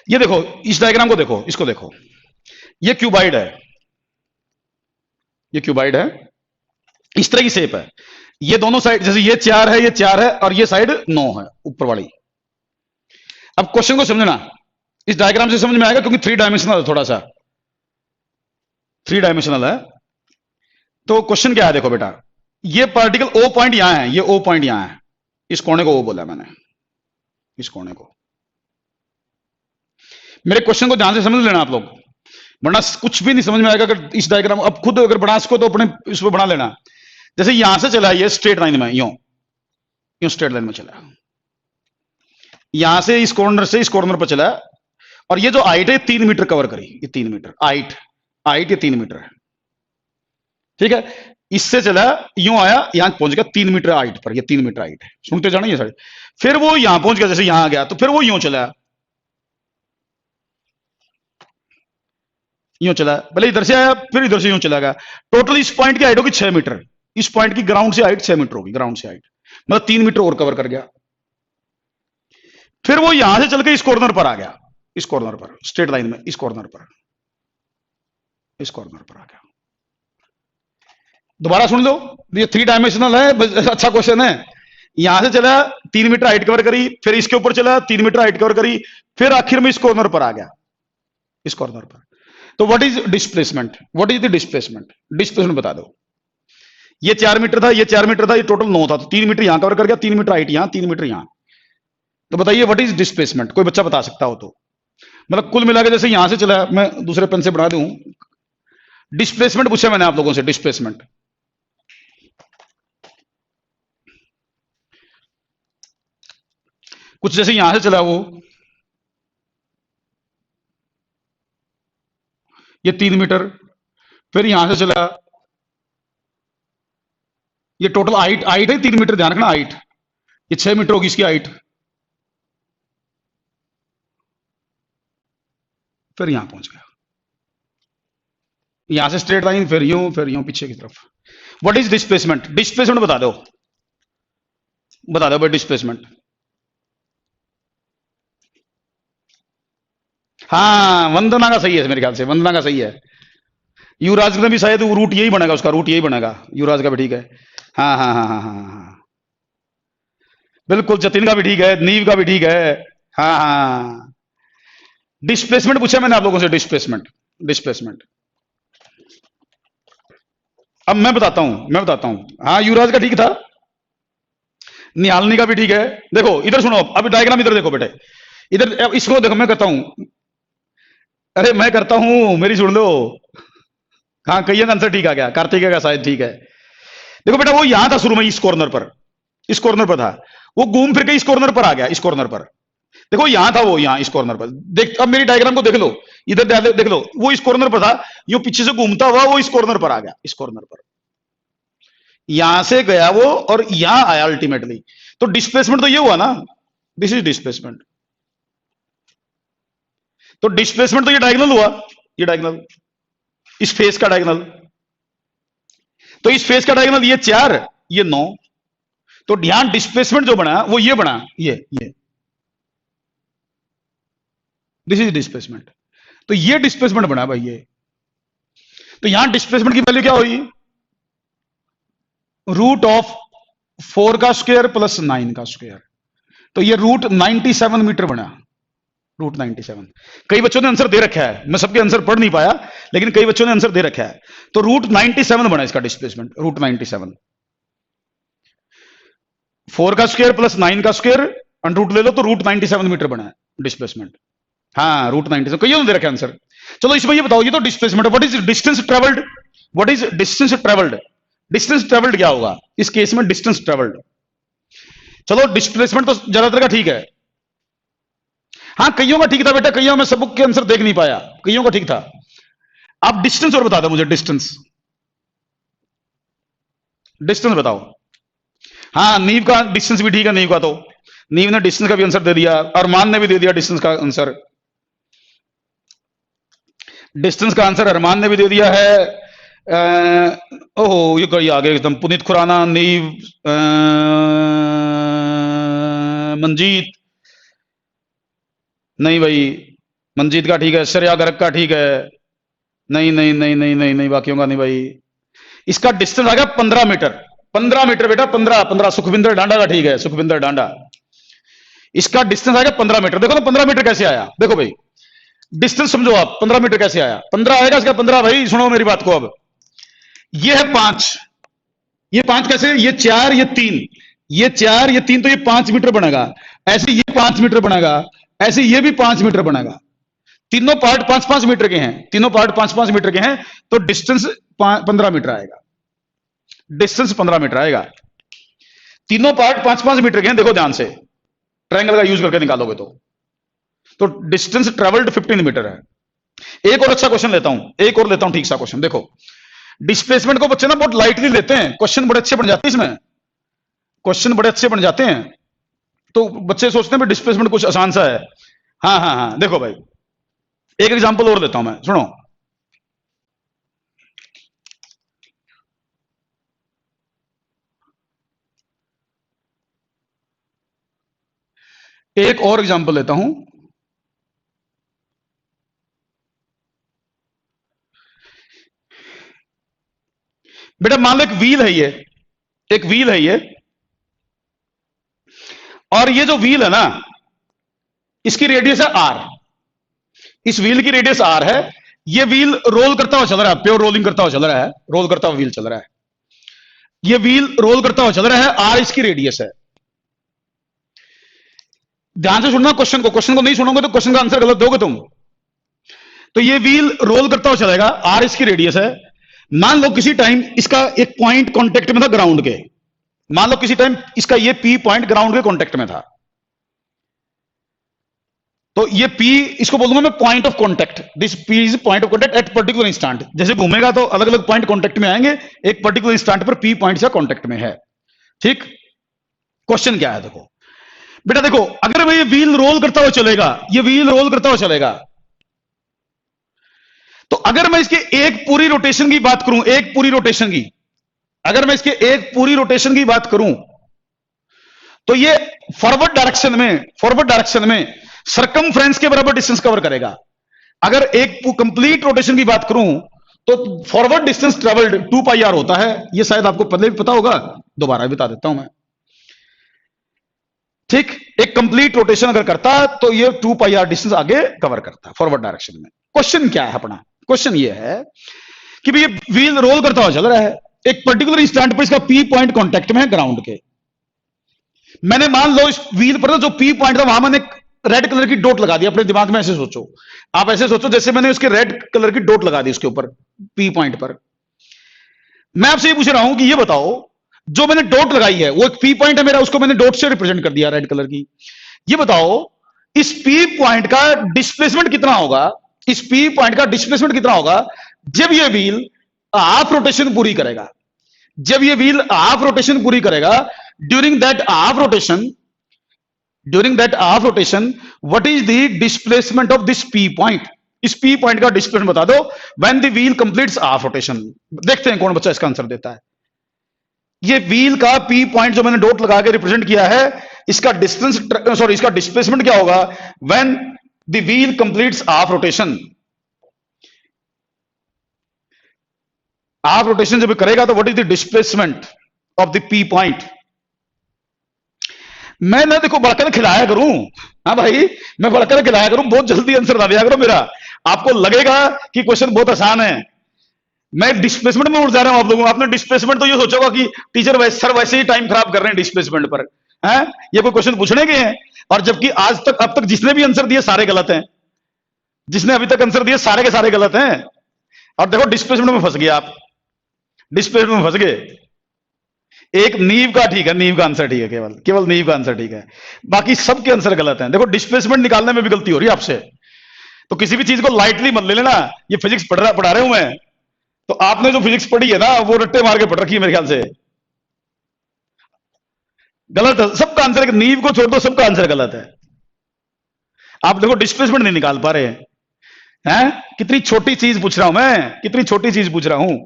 ये देखो, इस डायग्राम को देखो, इसको देखो, ये क्यूबाइड है, ये क्यूबाइड है, इस तरह की शेप है। ये दोनों साइड, जैसे ये 4 है, ये 4 है, और ये साइड 9 है ऊपर वाली। अब क्वेश्चन को समझना, इस डायग्राम से समझ में आएगा, क्योंकि 3 डायमेंशनल है, थोड़ा सा 3 डायमेंशनल है। तो क्वेश्चन क्या है, देखो बेटा, ये पार्टिकल ओ पॉइंट यहां है, ये ओ पॉइंट यहां है, इस कोने को ओ बोला मैंने, इस कोने को। मेरे क्वेश्चन को ध्यान से समझ लेना आप लोग, वरना कुछ भी नहीं समझ में आएगा। अगर इस डायग्राम अब खुद अगर बना सको तो अपने इस पर बना लेना। जैसे यहां से चला, ये स्ट्रेट लाइन में, यूं यूं स्ट्रेट लाइन में चला, यहां से इस कॉर्नर से इस कॉर्नर पर चला, और ये जो हाइट है 3 मीटर कवर करी, ये 3 मीटर हाइट, हाइट ये 3 मीटर है, ठीक है। इससे चला, यूं आया, यहां पहुंच गया 3 मीटर हाइट पर, ये 3 मीटर हाइट है, सुनते जाना ये सारे। फिर वो यहां पहुंच गया, जैसे यहां आ गया, तो फिर वो यूं चला, पहले इधर से आया, फिर इधर से यूं चला गया। टोटल इस पॉइंट की हाइट होगी 6 मीटर, इस पॉइंट की ग्राउंड से हाइट 6 मीटर होगी, ग्राउंड से हाइट मतलब 3 मीटर और कवर कर गया। फिर वो यहां से चल के इस कॉर्नर पर आ गया, इस कॉर्नर पर, स्ट्रेट लाइन में, इस कॉर्नर पर, इस कॉर्नर पर आ गया। दोबारा सुन लो, ये 3 डायमेंशनल है, अच्छा क्वेश्चन है। यहां से चला, 3 मीटर हाइट कवर करी, फिर इसके ऊपर चला, 3 मीटर हाइट कवर करी, फिर आखिर में इस कॉर्नर पर आ गया, इस कॉर्नर पर। तो what is displacement, what is the displacement, displacement बता दो। ये 4 मीटर था, ये 4 मीटर था, ये टोटल 9 था, तो 3 मीटर यहां कवर कर गया, 3 मीटर हाइट यहां, 3 मीटर यहां। तो बताइए व्हाट इज डिस्प्लेसमेंट, कोई बच्चा बता सकता हो तो। मतलब कुल मिला के, जैसे यहां से चला, मैं दूसरे पेन से बना दूं, डिस्प्लेसमेंट पूछा मैंने आप लोगों से, डिस्प्लेसमेंट। कुछ जैसे यहां से चला वो, ये 3 मीटर, फिर यहां से चला, ये टोटल हाइट, हाइट है 3 मीटर, ध्यान रखना हाइट, ये 6 मीटर होगी इसकी हाइट। फिर यहां पहुंच गया, यहां से स्ट्रेट लाइन, फिर यूं पीछे की तरफ। व्हाट इज डिस्प्लेसमेंट, डिस्प्लेसमेंट बता दो भाई डिस्प्लेसमेंट। हाँ, वंदना का सही है, मेरे ख्याल से वंदना का सही है। युवराज का भी शायद रूट यही बनेगा, उसका रूट यही बनेगा, युवराज का भी ठीक है। हाँ हाँ हाँ हाँ हाँ हाँ हाँ। बिल्कुल, जतिन का भी ठीक है, नीव का भी ठीक है। हाँ हाँ। डिस्प्लेसमेंट पूछा मैंने आप लोगों से, डिस्प्लेसमेंट, डिस्प्लेसमेंट। अब मैं बताता हूं, हाँ युवराज का ठीक था, निहालनी का भी ठीक है। देखो इधर सुनो, अभी डायग्राम इधर देखो बेटे, इधर अब इसको देखो, मैं करता हूं, अरे मैं करता हूं, मेरी सुन लो। हाँ, कहिए ना, आंसर ठीक आ गया, कार्तिकेय का शायद ठीक है। देखो बेटा, वो यहां था शुरू में, इस कॉर्नर पर, इस कॉर्नर पर था, वो घूम फिर के इस कॉर्नर पर आ गया, इस कॉर्नर पर। देखो यहां था वो, यहां इस कॉर्नर पर देख, अब मेरी डायग्राम को देख लो, इधर देख लो, वो इस कॉर्नर पर था, यो पीछे से घूमता हुआ वो इस कॉर्नर पर आ गया, इस कॉर्नर पर, यहां से गया वो और यहां आया अल्टीमेटली। तो डिस्प्लेसमेंट तो ये हुआ ना, दिस इज डिस्प्लेसमेंट। तो डिस्प्लेसमेंट तो ये डायगोनल हुआ, ये डायगोनल, इस फेस का डायगोनल। तो इस फेस का डायगोनल ये 4, ये 9। तो ध्यान, डिस्प्लेसमेंट जो बना वो ये बना, ये दिस इज डिस्प्लेसमेंट। तो ये डिस्प्लेसमेंट बना भाई ये। तो यहां डिस्प्लेसमेंट की वैल्यू क्या हुई, √4 का स्क्वायर प्लस 9 का स्क्वायर। तो ये √97 मीटर बना, √97। कई बच्चों ने आंसर दे रखा है, मैं सबके आंसर पढ़ नहीं पाया, लेकिन कई बच्चों ने आंसर दे रखा है। तो √97 बना इसका डिस्प्लेसमेंट, √97। 4 का स्क्वायर प्लस 9 का स्क्वायर अंडर रूट ले लो तो √97 मीटर बना है डिस्प्लेसमेंट। हाँ, √97 कईयों ने दे रखा है आंसर। चलो इसमें ये बताओ, ये तो डिस्प्लेसमेंट है। What is distance travelled? What is distance travelled? Distance travelled क्या होगा इस केस में? Distance travelled. चलो डिस्प्लेसमेंट तो ज्यादातर का ठीक है। हाँ, कईयों का ठीक था बेटा, कईयों में सबक के आंसर देख नहीं पाया, कईयों का ठीक था। आप डिस्टेंस और बता दो मुझे, डिस्टेंस, डिस्टेंस बताओ। हाँ, नीव का डिस्टेंस भी ठीक है, नीव का तो नीव ने डिस्टेंस का भी आंसर दे दिया, अरमान ने भी दे दिया डिस्टेंस का आंसर। डिस्टेंस का आंसर अरमान ने भी दे दिया है। ओहो, ये कहीं आगे एकदम, पुनीत खुराना, नीव, मंजीत, नहीं भाई, मंजीत का ठीक है, श्रेया गर्ग का ठीक है, नहीं नहीं नहीं नहीं नहीं नहीं, बाकियों का नहीं भाई। इसका डिस्टेंस आ गया 15 मीटर, 15 मीटर बेटा, 15। सुखविंदर डांडा का ठीक है, सुखविंदर डांडा। इसका डिस्टेंस आ गया 15 मीटर। देखो तो 15 मीटर कैसे आया, देखो भाई डिस्टेंस समझो आप, 15 मीटर कैसे आया? 15 आएगा इसका 15 भाई, सुनो मेरी बात को। अब ये है 5, ये 5 कैसे? ये 4, ये 3, ये 4, ये 3, तो ये 5 मीटर बनेगा। ऐसे ये 5 मीटर बनेगा, ऐसे ये भी 5 मीटर बनेगा। तीनों पार्ट 5-5 मीटर के हैं, तीनों पार्ट 5-5 मीटर के हैं, तो डिस्टेंस 15 मीटर आएगा। डिस्टेंस 15 मीटर आएगा। तीनों पार्ट 5-5 मीटर के हैं, देखो ध्यान से, ट्रायंगल का यूज करके निकालोगे तो डिस्टेंस ट्रेवल्ड 15 मीटर है। एक और अच्छा क्वेश्चन लेता हूं, एक और लेता हूं ठीक सा क्वेश्चन। देखो डिस्प्लेसमेंट को बच्चे ना बहुत लाइटली लेते हैं, क्वेश्चन बड़े अच्छे बन जाते हैं इसमें, क्वेश्चन बड़े अच्छे बन जाते हैं, तो बच्चे सोचते हैं डिस्प्लेसमेंट कुछ आसान सा है। हाँ हाँ हाँ, देखो भाई एक एग्जांपल और देता हूं मैं, सुनो। एक और एग्जांपल लेता हूं। बेटा मान लो एक व्हील है, ये एक व्हील है ये, और ये जो व्हील है ना, इसकी रेडियस है आर, इस व्हील की रेडियस आर है। ये व्हील रोल करता हुआ चल रहा है, प्योर रोलिंग करता हुआ चल रहा है, रोल करता हुआ व्हील चल रहा है। ये व्हील रोल करता हुआ चल रहा है, आर इसकी रेडियस है। ध्यान से सुनना क्वेश्चन को, क्वेश्चन को नहीं सुनोगे तो क्वेश्चन का आंसर गलत दोगे तुम। तो ये व्हील रोल करता हुआ चलेगा, आर इसकी रेडियस है। मान लो किसी टाइम इसका एक पॉइंट कांटेक्ट में था ग्राउंड के, मान लो किसी टाइम इसका ये पी पॉइंट ग्राउंड के कांटेक्ट में था, तो ये P इसको बोल दूंगा मैं point of contact. This P is point of contact at particular instant. जैसे घूमेगा तो अलग अलग पॉइंट कांटेक्ट में आएंगे, एक पर्टिकुलर इंस्टेंट पर P पॉइंट से कांटेक्ट में है। ठीक, क्वेश्चन क्या है देखो बेटा, देखो अगर मैं ये व्हील रोल करता हुआ चलेगा, ये व्हील रोल करता हुआ चलेगा, तो अगर मैं इसके एक पूरी रोटेशन की बात करूं, एक पूरी रोटेशन की, अगर मैं इसके एक पूरी रोटेशन की बात करूं, तो ये फॉरवर्ड डायरेक्शन में सरकमफ्रेंस के बराबर डिस्टेंस कवर करेगा। अगर एक कंप्लीट रोटेशन की बात करूं तो forward distance travelled 2 pi r होता है। ये शायद आपको पहले भी पता होगा, दोबारा भी बता देता हूं मैं। ठीक, एक कंप्लीट रोटेशन अगर करता है तो ये 2 पाई आर डिस्टेंस आगे कवर करता है फॉरवर्ड डायरेक्शन में। क्वेश्चन क्या है अपना? क्वेश्चन ये है कि भाई ये व्हील रोल करता हुआ चल रहा है, एक पर्टिकुलर इंस्टेंट पर इसका पी पॉइंट कांटेक्ट में है ग्राउंड के। मैंने मान लो इस व्हील पर जो पी पॉइंट था वहां मैंने रेड कलर की डॉट लगा दी। अपने दिमाग में ऐसे सोचो, आप ऐसे सोचो जैसे मैंने उसके रेड कलर की डॉट लगा दी उसके ऊपर पी पॉइंट पर। मैं आपसे ये पूछ रहा हूं कि ये बताओ, जो मैंने डॉट लगाई है वो एक पी पॉइंट है मेरा, उसको मैंने डॉट से रिप्रेजेंट कर दिया रेड कलर की। ये बताओ इस पी पॉइंट का डिस्प्लेसमेंट कितना होगा, इस पी पॉइंट का डिस्प्लेसमेंट कितना होगा जब ये व्हील हाफ रोटेशन पूरी करेगा, जब ये व्हील हाफ रोटेशन पूरी करेगा। During that half rotation what is the displacement of this P point? इस पी पॉइंट का डिस्प्लेसमेंट बता दो when the wheel completes half rotation. देखते हैं कौन बच्चा इसका आंसर देता है। ये व्हील का पी पॉइंट जो मैंने डॉट लगा के रिप्रेजेंट किया है, इसका इसका डिस्प्लेसमेंट क्या होगा when the wheel completes half rotation. Half rotation जब करेगा तो what is the displacement of the P point? मैं ना देखो बढ़कर खिलाया करूं। हाँ भाई, मैं बढ़कर खिलाया करूं, बहुत जल्दी आंसर बता दिया करो मेरा। आपको लगेगा कि क्वेश्चन बहुत आसान है। मैं डिस्प्लेसमेंट में उड़ जा रहा हूं आप लोगों। आपने डिस्प्लेसमेंट तो ये सोचा होगा कि टीचर सर वैसे ही टाइम खराब कर रहे हैं डिस्प्लेसमेंट पर, है ये कोई क्वेश्चन पूछने के हैं। और जबकि आज तक अब तक जिसने भी आंसर दिए सारे गलत हैं, जिसने अभी तक आंसर दिए सारे के सारे गलत हैं। और देखो डिस्प्लेसमेंट में फंस गए आप, डिस्प्लेसमेंट में फंस गए। एक नीव का ठीक है, नीव का आंसर ठीक है, केवल केवल नीव का आंसर ठीक है, बाकी सबके आंसर गलत हैं। देखो डिस्प्लेसमेंट निकालने में भी गलती हो रही है आपसे, तो किसी भी चीज को लाइटली मत ले लेना। ये फिजिक्स पढ़ा रहे हूं मैं, तो आपने जो फिजिक्स पढ़ी है ना वो रट्टे मार के पढ़ रखी है मेरे ख्याल से। गलत है सबका आंसर, एक नीव को छोड़ दो सबका आंसर गलत है। आप देखो डिस्प्लेसमेंट नहीं निकाल पा रहे हैं। कितनी छोटी चीज पूछ रहा हूं मैं, कितनी छोटी चीज पूछ रहा हूं।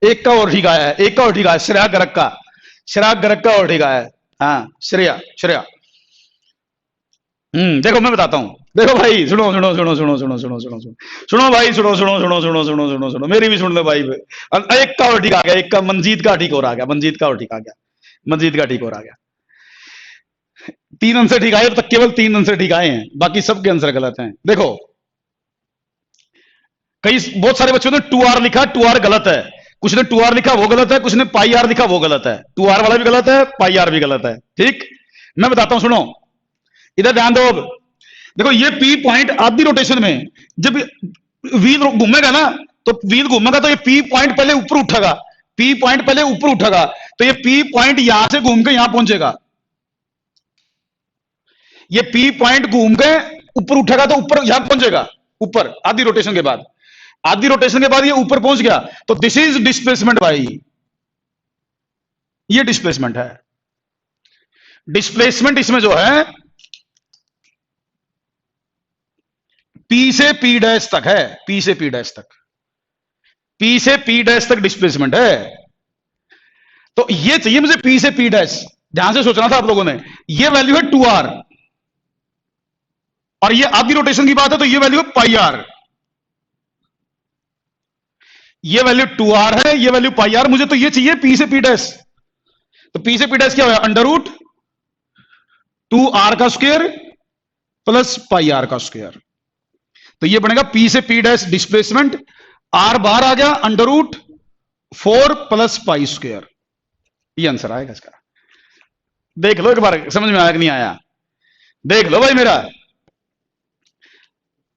एक का और ठीक आया है, एक का और ठीक आया, श्रेया गर्ग का, श्रेया गर्ग का और ठीक आया है। हाँ श्रेया, श्रेया। देखो मैं बताता हूं। देखो भाई सुनो सुनो सुनो सुनो सुनो सुनो सुनो सुनो सुनो भाई, सुनो सुनो सुनो सुनो सुनो सुनो सुनो, मेरी भी सुन लो भाई। एक का और ठीक आ गया, एक का मंजीत का ठीक और आ गया, मंजीत का और ठीक आ गया, मंजीत का ठीक और आ गया। तीन आंसर ठीक आए, अब तक केवल तीन आंसर ठीक आए हैं, बाकी सबके आंसर गलत हैं। देखो कई बहुत सारे बच्चों ने 2R लिखा, 2R गलत है। कुछ ने 2R लिखा वो गलत है, कुछ ने पाई आर लिखा वो गलत है। 2R वाला भी गलत है, पाई आर भी गलत है। ठीक, मैं बताता हूं सुनो, इधर ध्यान दो। अब देखो ये पी पॉइंट आधी रोटेशन में जब व्हील घूमेगा ना, तो व्हील घूमेगा तो ये पी पॉइंट पहले ऊपर उठेगा, पी पॉइंट पहले ऊपर उठेगा, तो ये पी पॉइंट यहां से घूम के यहां पहुंचेगा। ये पी पॉइंट घूम के ऊपर उठेगा तो ऊपर यहां पहुंचेगा, ऊपर आधी रोटेशन के बाद, आधी रोटेशन के बाद ये ऊपर पहुंच गया, तो दिस इज डिस्प्लेसमेंट भाई, ये डिस्प्लेसमेंट है। डिस्प्लेसमेंट इसमें जो है पी से पी डैश तक है, पी से पी डैश तक, पी से पी डैश तक डिस्प्लेसमेंट है। तो ये चाहिए मुझे पी से पी डैश, ध्यान से सोचना था आप लोगों ने। ये वैल्यू है 2R, और ये आधी रोटेशन की बात है, तो ये वैल्यू है पाई आर। ये वैल्यू 2R है, ये वैल्यू पाई आर। मुझे तो ये चाहिए पी से पी डैश, तो पी से पी डैश क्या होगा, अंडर रूट 2R का स्क्वायर प्लस पाई आर का स्क्वायर। तो ये बनेगा पी से पी डैश डिस्प्लेसमेंट, आर बाहर आ गया, under root 4 plus pi square, ये आंसर आएगा इसका। देख लो एक बार, समझ में आया कि नहीं आया, देख लो भाई मेरा,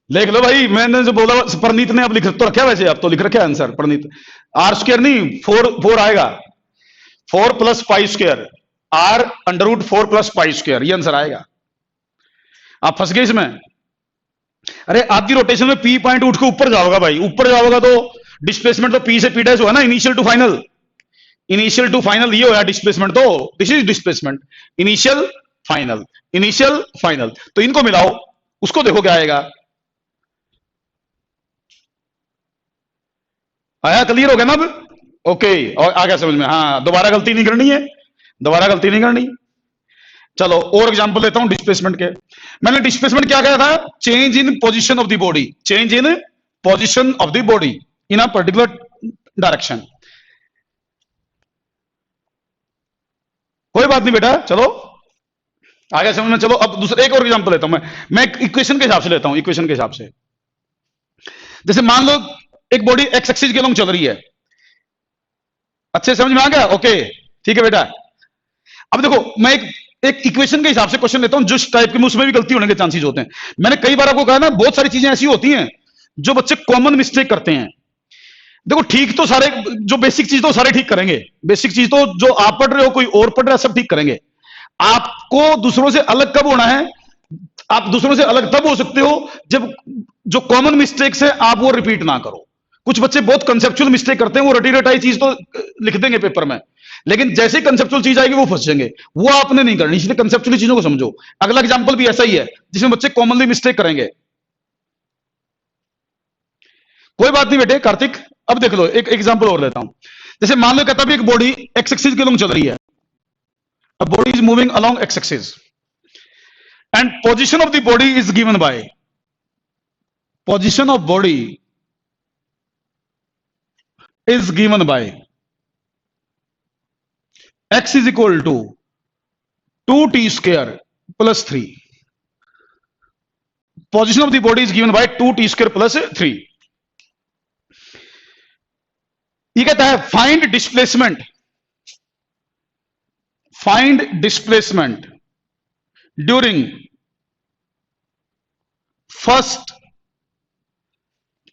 देख लो भाई। मैंने जो बोला परनीत ने अब लिख तो रखा, वैसे अब तो लिख रखा है आंसर परनीत, आर स्क्वायर नहीं 4 आएगा, 4 plus pi square, r under root 4 plus pi square, ये आंसर आएगा। आप फंस गए इसमें। अरे आधी रोटेशन में पी पॉइंट उठ के ऊपर जाओगा भाई, ऊपर जाओगा तो डिस्प्लेसमेंट तो पी से पी डैश हुआ ना, initial to final, initial to final ये होया डिस्प्लेसमेंट, तो this is displacement, initial final, initial final. तो इनको मिलाओ, उसको देखो क्या आएगा। आया, क्लियर हो गया ना अब? ओके, और आ गया समझ में। हाँ दोबारा गलती नहीं करनी है, दोबारा गलती नहीं करनी। चलो और एग्जांपल लेता हूं डिस्प्लेसमेंट के। मैंने डिस्प्लेसमेंट क्या कहा था, change in position of the body, change in position of the body in a particular direction. कोई बात नहीं बेटा, चलो आ गया समझ में। चलो अब दूसरा एक और एग्जांपल लेता हूं मैं इक्वेशन के हिसाब से लेता हूं, इक्वेशन के हिसाब से। जैसे मान लो एक बॉडी एक्स एक्सिस के लॉन्ग चल रही है, अच्छे समझ में आ गया? ओके ठीक है बेटा। अब देखो मैं एक इक्वेशन के हिसाब से क्वेश्चन लेता हूं, जिस टाइप के में उसमें भी गलती होने के चांसेस होते हैं। मैंने कई बार आपको कहा ना, बहुत सारी चीजें ऐसी होती हैं जो बच्चे कॉमन मिस्टेक करते हैं। देखो ठीक तो सारे, जो बेसिक चीज तो सारे ठीक करेंगे, बेसिक चीज तो जो आप पढ़ रहे हो कोई और पढ़ रहा है सब ठीक करेंगे। आपको दूसरों से अलग कब होना है, आप दूसरों से अलग तब हो सकते हो जब जो कॉमन मिस्टेक्स है आप वो रिपीट ना करो। कुछ बच्चे बहुत कंसेप्चुअल मिस्टेक करते हैं, वो रटी रटाई चीज तो लिख देंगे पेपर में, लेकिन जैसे ही कंसेप्चुअल चीज आएगी वो फंस जाएंगे। वो आपने नहीं करनी, इसलिए कंसेप्चुअल चीजों को समझो। अगला एग्जांपल भी ऐसा ही है जिसमें बच्चे कॉमनली मिस्टेक करेंगे। कोई बात नहीं बेटे कार्तिक, अब देख लो एक एग्जांपल और लेता हूं। जैसे मान लो कहता भी एक बॉडी एक्स एक्सिस के लॉन्ग चल रही है, a body is moving along x axis and position of the body is given by, position of body is given by x is equal to 2t square plus 3. Position of the body is given by 2t square plus 3. ये कहता है find displacement during first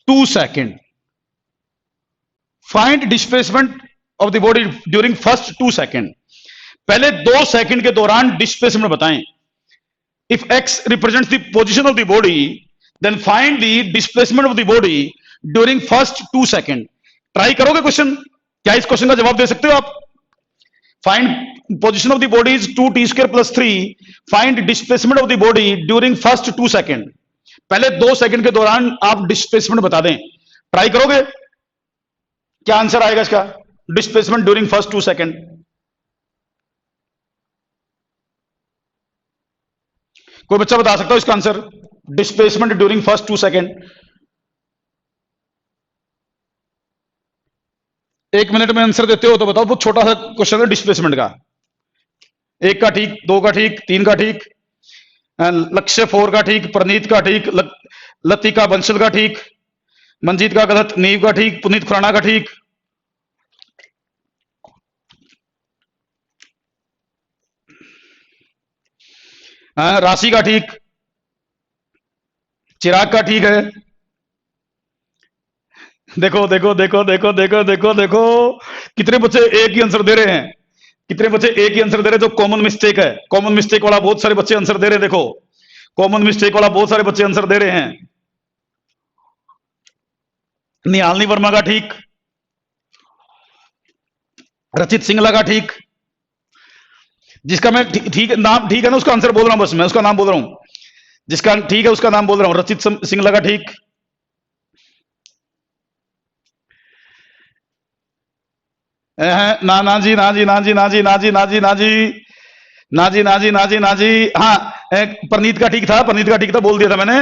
2 seconds. Find displacement of the body during first 2 second. पहले 2 second के दौरान displacement बताएं. If X represents the position of the body then find the displacement of the body during first 2 second. Try करोगे question? क्या इस question का जवाब दे सकते हो आप? Find position of the body is 2t square plus 3. Find displacement of the body during first 2 second. पहले 2 सेकंड के दौरान आप डिस्प्लेसमेंट बता दें. ट्राई करोगे? क्या आंसर आएगा इसका? Displacement during first 2 second. कोई बच्चा बता सकता हो इसका answer? Displacement during first 2 second. 1 minute में आंसर देते हो तो बताओ. बहुत छोटा सा क्वेश्चन है डिस्प्लेसमेंट का. 1 का ठीक, 2 का ठीक, 3 का ठीक, लक्ष्य 4 का ठीक, प्रनीत का ठीक, लतिका बंसल का ठीक, मंजीत का गलत, नीव का ठीक, पुनीत खुराना का ठीक. राशि का ठीक, चिराग का ठीक है. देखो देखो देखो देखो देखो देखो देखो कितने बच्चे एक ही आंसर दे रहे हैं. कितने बच्चे एक ही आंसर दे रहे हैं. जो कॉमन मिस्टेक है, कॉमन मिस्टेक वाला बहुत सारे बच्चे आंसर दे रहे हैं. देखो कॉमन मिस्टेक वाला बहुत सारे बच्चे आंसर दे रहे हैं. निहालनी वर्मा का ठीक, रचित सिंगला का ठीक. जिसका मैं ठीक नाम ठीक है ना उसका आंसर बोल रहा हूं. बस मैं उसका नाम बोल रहा हूं. जिसका ठीक है उसका नाम बोल रहा हूं. रचित सिंगला का ठीक. ना ना जी, ना जी, ना जी, ना जी, ना जी, ना जी, ना जी, ना जी, ना जी, ना जी, ना जी. हाँ प्रनीत का ठीक था, प्रनीत का ठीक था, बोल दिया था मैंने.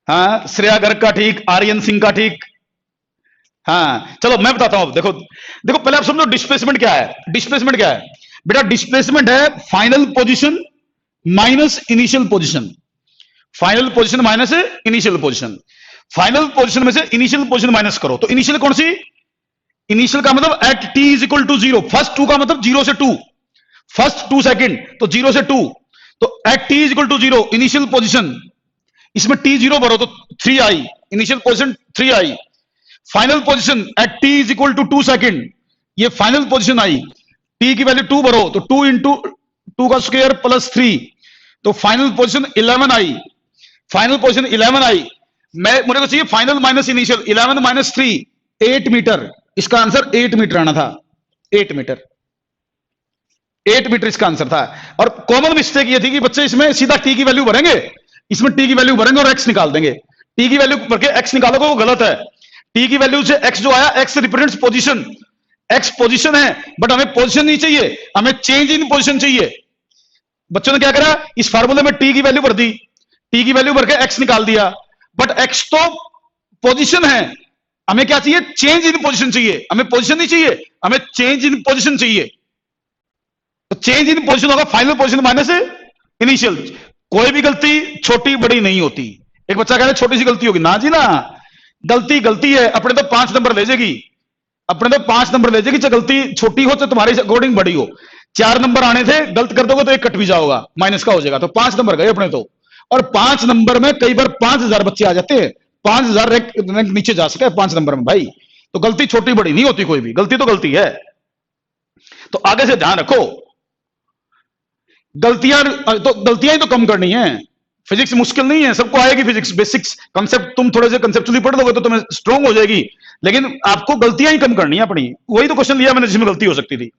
हाँ श्रेया गर्ग का ठीक, आर्यन सिंह का ठीक. हाँ चलो मैं बताता हूं. देखो देखो पहले आप समझो डिस्प्लेसमेंट क्या है. डिस्प्लेसमेंट क्या है बेटा? डिस्प्लेसमेंट है final position minus initial position. Final position minus initial position. Final position में से इनिशियल पोजीशन माइनस करो तो इनिशियल कौन सी? इनिशियल का मतलब at t is equal to 0. First 2 का मतलब 0 से 2. फर्स्ट 2 सेकंड तो 0 से 2. तो at t is equal to 0 initial position. इसमें t 0 भरो तो 3 I. Initial position 3 I. Final position at t is equal to 2 second. ये फाइनल पोजीशन आई. t की वैल्यू 2 भरो तो 2 इंटू 2 का स्क्वायर प्लस 3 तो फाइनल पोजीशन 11 आई. फाइनल पोजीशन 11 आई. मुझे को चाहिए final minus initial. 11 minus 3 8 meter. इसका आंसर 8 मीटर आना था. 8 मीटर, 8 मीटर इसका आंसर था. और कॉमन मिस्टेक ये थी कि बच्चे इसमें सीधा टी की वैल्यू भरेंगे, इसमें टी की वैल्यू भरेंगे और एक्स निकाल देंगे. टी की वैल्यू भर के एक्स निकालोगे वो गलत है. टी की वैल्यू से एक्स जो आया, x represents position. X position है बट हमें पोजीशन नहीं चाहिए, हमें चेंज इन पोजीशन चाहिए. बच्चों ने क्या करा? इस फार्मूले में टी की वैल्यू भर दी. टी की वैल्यू भर के एक्स निकाल दिया. बट एक्स तो पोजीशन है, हमें क्या चाहिए? चेंज इन पोजीशन चाहिए. हमें पोजीशन नहीं चाहिए, हमें चेंज इन पोजीशन चाहिए. तो चेंज इन पोजीशन होगा फाइनल पोजीशन माइनस इनिशियल. कोई भी गलती छोटी बड़ी नहीं होती. एक बच्चा कह रहा है छोटी सी गलती होगी. ना जी ना, गलती गलती है. अपने तो 5 नंबर ले जाएगी, अपने तो 5 नंबर ले जाएगी. चाहे गलती छोटी हो तो तुम्हारे अकॉर्डिंग बड़ी हो. 4 नंबर आने थे, गलत कर दोगे तो एक कट भी जाओगा, माइनस का हो जाएगा. तो 5 नंबर गए अपने तो. और 5 नंबर में कई बार 5000 बच्चे आ जाते हैं. 5000 रैंक नीचे जा सके 5 नंबर में भाई. तो गलती छोटी बड़ी नहीं होती, कोई भी गलती तो गलती है. तो आगे से ध्यान रखो. गलतियां ही तो कम करनी है. फिजिक्स मुश्किल नहीं है, सबको आएगी फिजिक्स. बेसिक्स कंसेप्ट तुम थोड़े से कंसेप्चुअली पढ़ लोगे तो तुम्हें स्ट्रांग हो जाएगी. लेकिन आपको गलतियां ही कम करनी है अपनी. वही तो क्वेश्चन लिया मैंने जिसमें गलती हो सकती थी,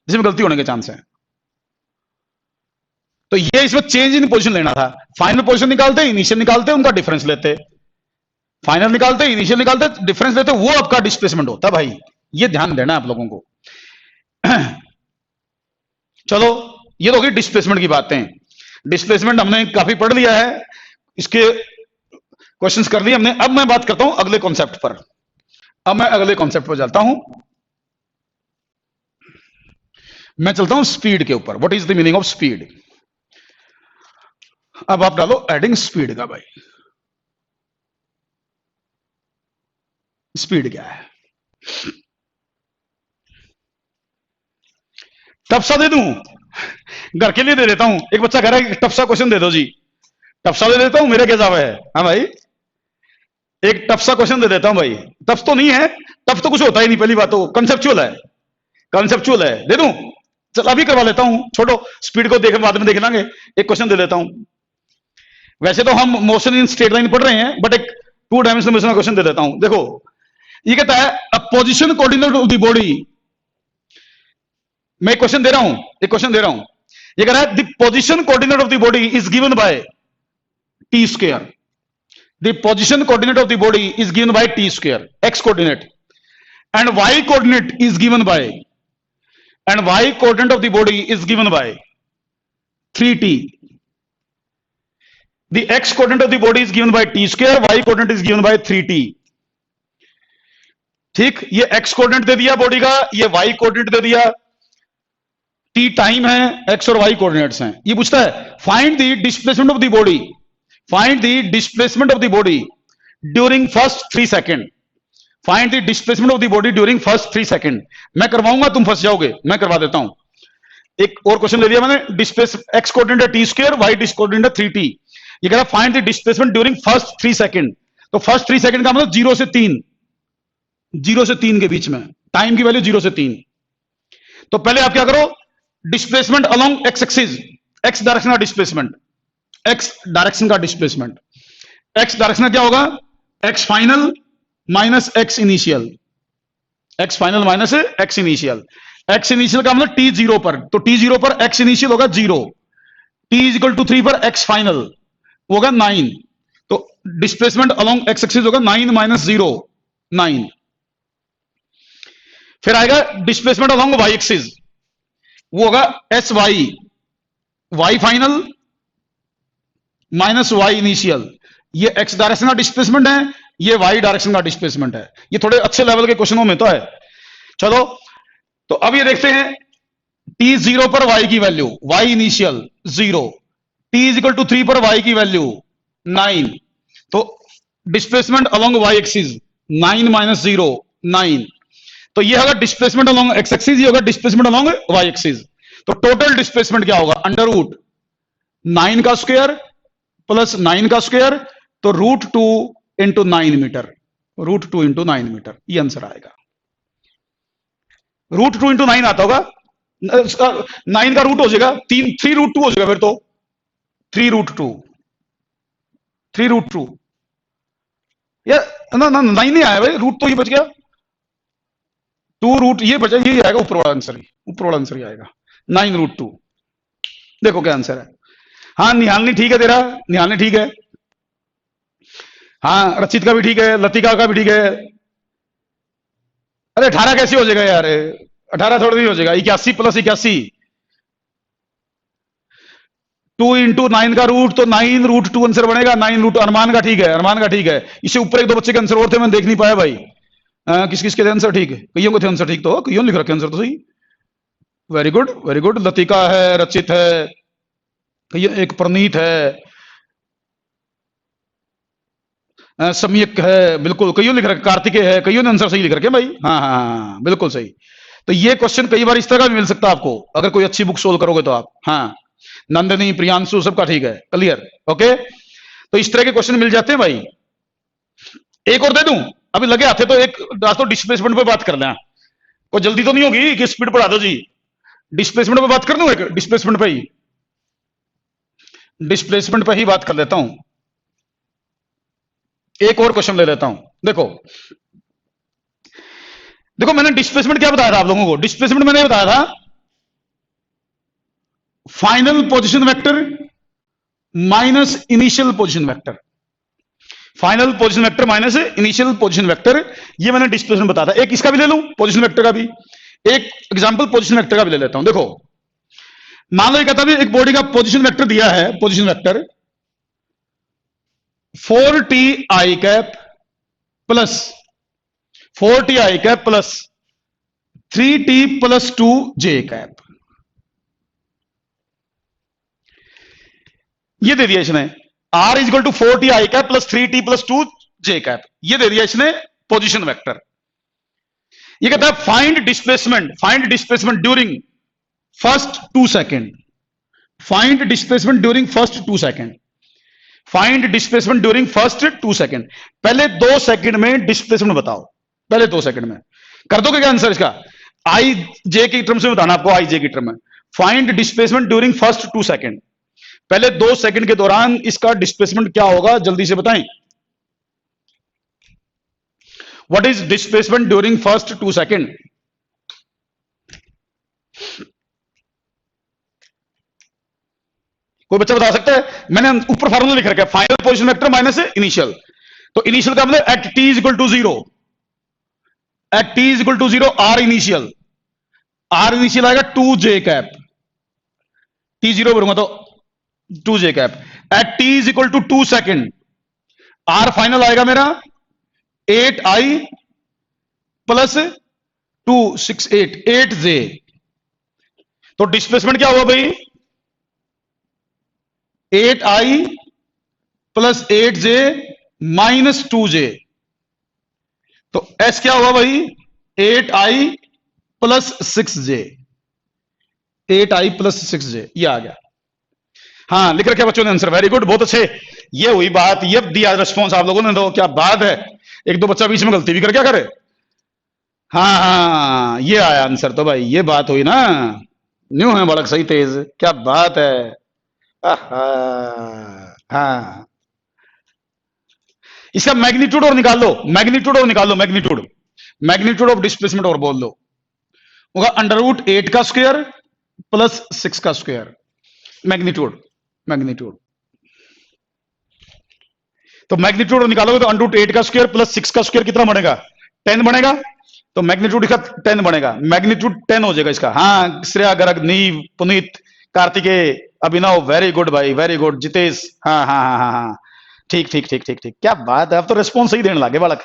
जिसमें गलती होने के चांस है. तो ये इसमें चेंज इन पोजीशन लेना था. फाइनल पोजीशन निकालते, इनिशियल निकालते, उनका डिफरेंस लेते. फाइनल निकालते, इनिशियल निकालते, डिफरेंस लेते, वो आपका डिस्प्लेसमेंट होता भाई. ये ध्यान देना आप लोगों को. चलो ये तो होगी डिस्प्लेसमेंट की बातें. डिस्प्लेसमेंट हमने काफी पढ़ लिया है. इसके क्वेश्चंस कर लिए हमने। अब मैं बात करता हूं अगले कॉन्सेप्ट पर। अब मैं अगले कॉन्सेप्ट पर जाता हूं। मैं चलता हूं स्पीड के ऊपर। What is the meaning of speed? अब आप डालो एडिंग स्पीड का भाई। स्पीड क्या है? टफसा दे दूं? घर के लिए दे देता हूं। एक बच्चा कह रहा है टफसा क्वेश्चन दे दो जी। टफसा दे देता हूं, मेरे क्या जवाब है? हाँ भाई, एक टफ सा क्वेश्चन दे देता हूं भाई। टफ तो नहीं है, टफ तो कुछ होता ही नहीं, पहली बात तो कंसेप्चुअल है। कंसेप्चुअल है, दे दूं? चल अभी करवा लेता हूं, छोड़ो स्पीड को देख बाद में देख लेंगे। एक क्वेश्चन दे देता हूं। वैसे तो हम मोशन इन स्ट्रेट लाइन पढ़ रहे हैं, बट एक 2 डायमेंशनल मोशन का क्वेश्चन दे देता हूं। देखो ये कहता है a position coordinate of the body. मैं एक क्वेश्चन दे रहा हूं, एक क्वेश्चन दे रहा हूं। ये कह रहा है the position coordinate of the body is given by T square. The position coordinate of the body is given by t square, x coordinate, and y coordinate is given by, and y coordinate of the body is given by 3t. The x coordinate of the body is given by t square, y coordinate is given by 3t. ठीक, ये x coordinate दे दिया body का, ये y coordinate दे दिया, t time है, x और y coordinates हैं। ये पूछता है find the displacement of the body, find the displacement of the body during first 3 second. Find the displacement of the body during first 3 second. मैं करवाऊंगा, तुम फंस जाओगे, मैं करवा देता हूं। एक और क्वेश्चन ले लिया मैंने। Displace X coordinate T square, Y coordinate 3t। ये कह रहा find the displacement during first 3 second. तो फर्स्ट 3 सेकंड का मतलब 0 से 3, 0 से 3 के बीच में टाइम की वैल्यू 0 से 3। तो पहले आप क्या करो, displacement along x axis, x direction का डिस्प्लेसमेंट, एक्स डायरेक्शन का डिस्प्लेसमेंट। एक्स डायरेक्शन क्या होगा? X final minus x initial, x final minus x initial. X initial का मतलब टी जीरो पर, तो टी जीरो पर एक्स इनिशियल होगा 0, टी इज इक्वल टू 3 पर एक्स फाइनल होगा 9। तो डिस्प्लेसमेंट अलोंग एक्स एक्सिस होगा 9 माइनस 0, 9। फिर आएगा डिस्प्लेसमेंट अलोंग वाई एक्सिस, वो होगा S Y, Y final minus Y initial. ये एक्स डायरेक्शन का डिस्प्लेसमेंट है, ये वाई डायरेक्शन का डिस्प्लेसमेंट है। ये थोड़े अच्छे लेवल के क्वेश्चनों में तो है। चलो तो अब ये देखते हैं टी 0 पर वाई की value, Y initial 0, T is equal to 3 पर वाई की वैल्यू 9। तो displacement along Y axis 9 minus 0, 9। तो ये होगा डिस्प्लेसमेंट अलोंग एक्स एक्सिस, ये होगा डिस्प्लेसमेंट अलोंग वाई एक्सिस। तो टोटल डिस्प्लेसमेंट क्या होगा? अंडर रूट 9 का स्क्वायर प्लस 9 का स्क्वायर, तो √2 इंटू 9 मीटर, √2 इंटू 9 मीटर, ये आंसर आएगा। √2 इंटू 9 आता होगा, 9 का रूट हो जाएगा 3√2 हो जाएगा, फिर तो 3√2, 3√2 या ना 9 नहीं आया भाई, रूट तो ये बच गया, 2 रूट ये बचा, ये आएगा ऊपर वाला आंसर, ऊपर वाला आंसर ही आएगा 9√2। देखो क्या आंसर है। हाँ निहालनी ठीक है, तेरा निहालनी ठीक है, हाँ रचित का भी ठीक है, लतिका का भी ठीक है। अरे 18 कैसे हो जाएगा यार? 18 थोड़ी नहीं हो जाएगा, 81 प्लस 81, 2 इंटू 9 का रूट, तो 9√2 आंसर बनेगा। 9√2 अरमान का ठीक है, अरमान का ठीक है। इससे ऊपर एक दो बच्चे के आंसर और थे, मैंने देख नहीं पाया भाई। किस किस के आंसर ठीक है? कईयों को थे आंसर ठीक, तो कईयों लिख रखे आंसर तो सही। Very good very good. Latika है, रचित है, एक प्रनीत है, सम्यक है, बिल्कुल कईयों लिख रखे, कार्तिकेय है, कईयों ने आंसर सही लिख रखे भाई। हाँ हाँ हाँ बिल्कुल सही। तो ये क्वेश्चन कई बार इस तरह का भी मिल सकता है आपको, अगर कोई अच्छी बुक सोल्व करोगे तो आप। हाँ नंदनी, प्रियांशु, सबका ठीक है, क्लियर, ओके। तो इस तरह के क्वेश्चन मिल जाते हैं भाई। एक और दे दूं, अभी लगे हाथे तो एक तो डिस्प्लेसमेंट पे बात कर लें, कोई जल्दी तो नहीं होगी कि स्पीड बढ़ा दो जी। डिस्प्लेसमेंट पे बात कर दूं, एक डिस्प्लेसमेंट पे ही, डिस्प्लेसमेंट पे ही बात कर लेता हूं। एक और क्वेश्चन ले लेता हूं। देखो देखो मैंने डिस्प्लेसमेंट क्या बताया था आप लोगों को? डिस्प्लेसमेंट मैंने बताया था final position vector minus initial position vector, final position vector minus initial position vector, ये मैंने डिस्प्लेसमेंट बताया था। एक इसका भी ले लूं, पोजीशन वेक्टर का भी, एक एग्जांपल पोजीशन वेक्टर का भी ले लेता हूं। देखो मान लो कहता है एक बॉडी का पोजीशन वेक्टर दिया है, position vector 4t i cap plus 4t i cap plus 3t plus 2 j cap, ये दे दिया इसने। r is equal to 4t i cap plus 3t plus 2 j cap, ये दे दिया इसने पोजीशन वेक्टर। ये कहता है find displacement during first 2 second, find displacement during first 2 second, find displacement during first 2 second. पहले 2 सेकेंड में डिस्प्लेसमेंट बताओ, पहले 2 सेकेंड में कर दोगे क्या आंसर इसका? आई जे की टर्म से बताना आपको, आई जे की टर्म में। Find displacement during first 2 second, पहले 2 सेकेंड के दौरान इसका डिस्प्लेसमेंट क्या होगा, जल्दी से बताएं। What is displacement during first 2 second? कोई बच्चा बता सकता है? मैंने ऊपर फार्मूला लिख रखा है, final position vector minus initial. तो इनिशियल का मतलब at T is equal to 0, at T is equal to 0 R initial, R initial आएगा 2 जे कैप, टी 0 भरूंगा तो 2 J cap. At T is equal to 2 second, R final आएगा मेरा 8 आई plus 2 6 8 8 जे। तो displacement क्या हुआ भाई? 8 आई प्लस 8 जे माइनस 2 जे। तो एस क्या हुआ भाई? 8 आई प्लस 6 जे, 8 आई प्लस 6 जे, ये आ गया। हाँ लिख रखे बच्चों ने आंसर, वेरी गुड, बहुत अच्छे। ये हुई बात, ये दिया रिस्पॉन्स आप लोगों ने, तो क्या बात है। एक दो बच्चा बीच में गलती भी कर क्या करे। हाँ हाँ ये आया आंसर, तो भाई ये बात हुई ना, न्यू है बालक सही तेज, क्या बात है। हाँ इसका मैग्नीट्यूड और निकाल लो, मैग्नीट्यूड और निकाल लो, मैग्नीट्यूड, मैग्नीट्यूड ऑफ डिस्प्लेसमेंट और बोल लो, होगा √8 का स्क्वायर प्लस 6 का स्क्वायर, मैग्नीट्यूड, मैग्नीट्यूड। तो मैग्नीट्यूड और निकालोगे तो √8 का स्क्वायर प्लस 6 का स्क्वायर कितना बनेगा? 10 बनेगा। तो मैग्नीट्यूड इसका 10 बनेगा, मैग्नीट्यूड 10 हो जाएगा इसका। हाँ श्रेया गर्ग, नीव, पुनीत, कार्तिकेय, अभिनव, वेरी गुड भाई, वेरी गुड, जितेश, हाँ हाँ हाँ हाँ हाँ ठीक ठीक ठीक ठीक ठीक, क्या बात है, अब तो रिस्पॉन्स सही देने लगे बालक।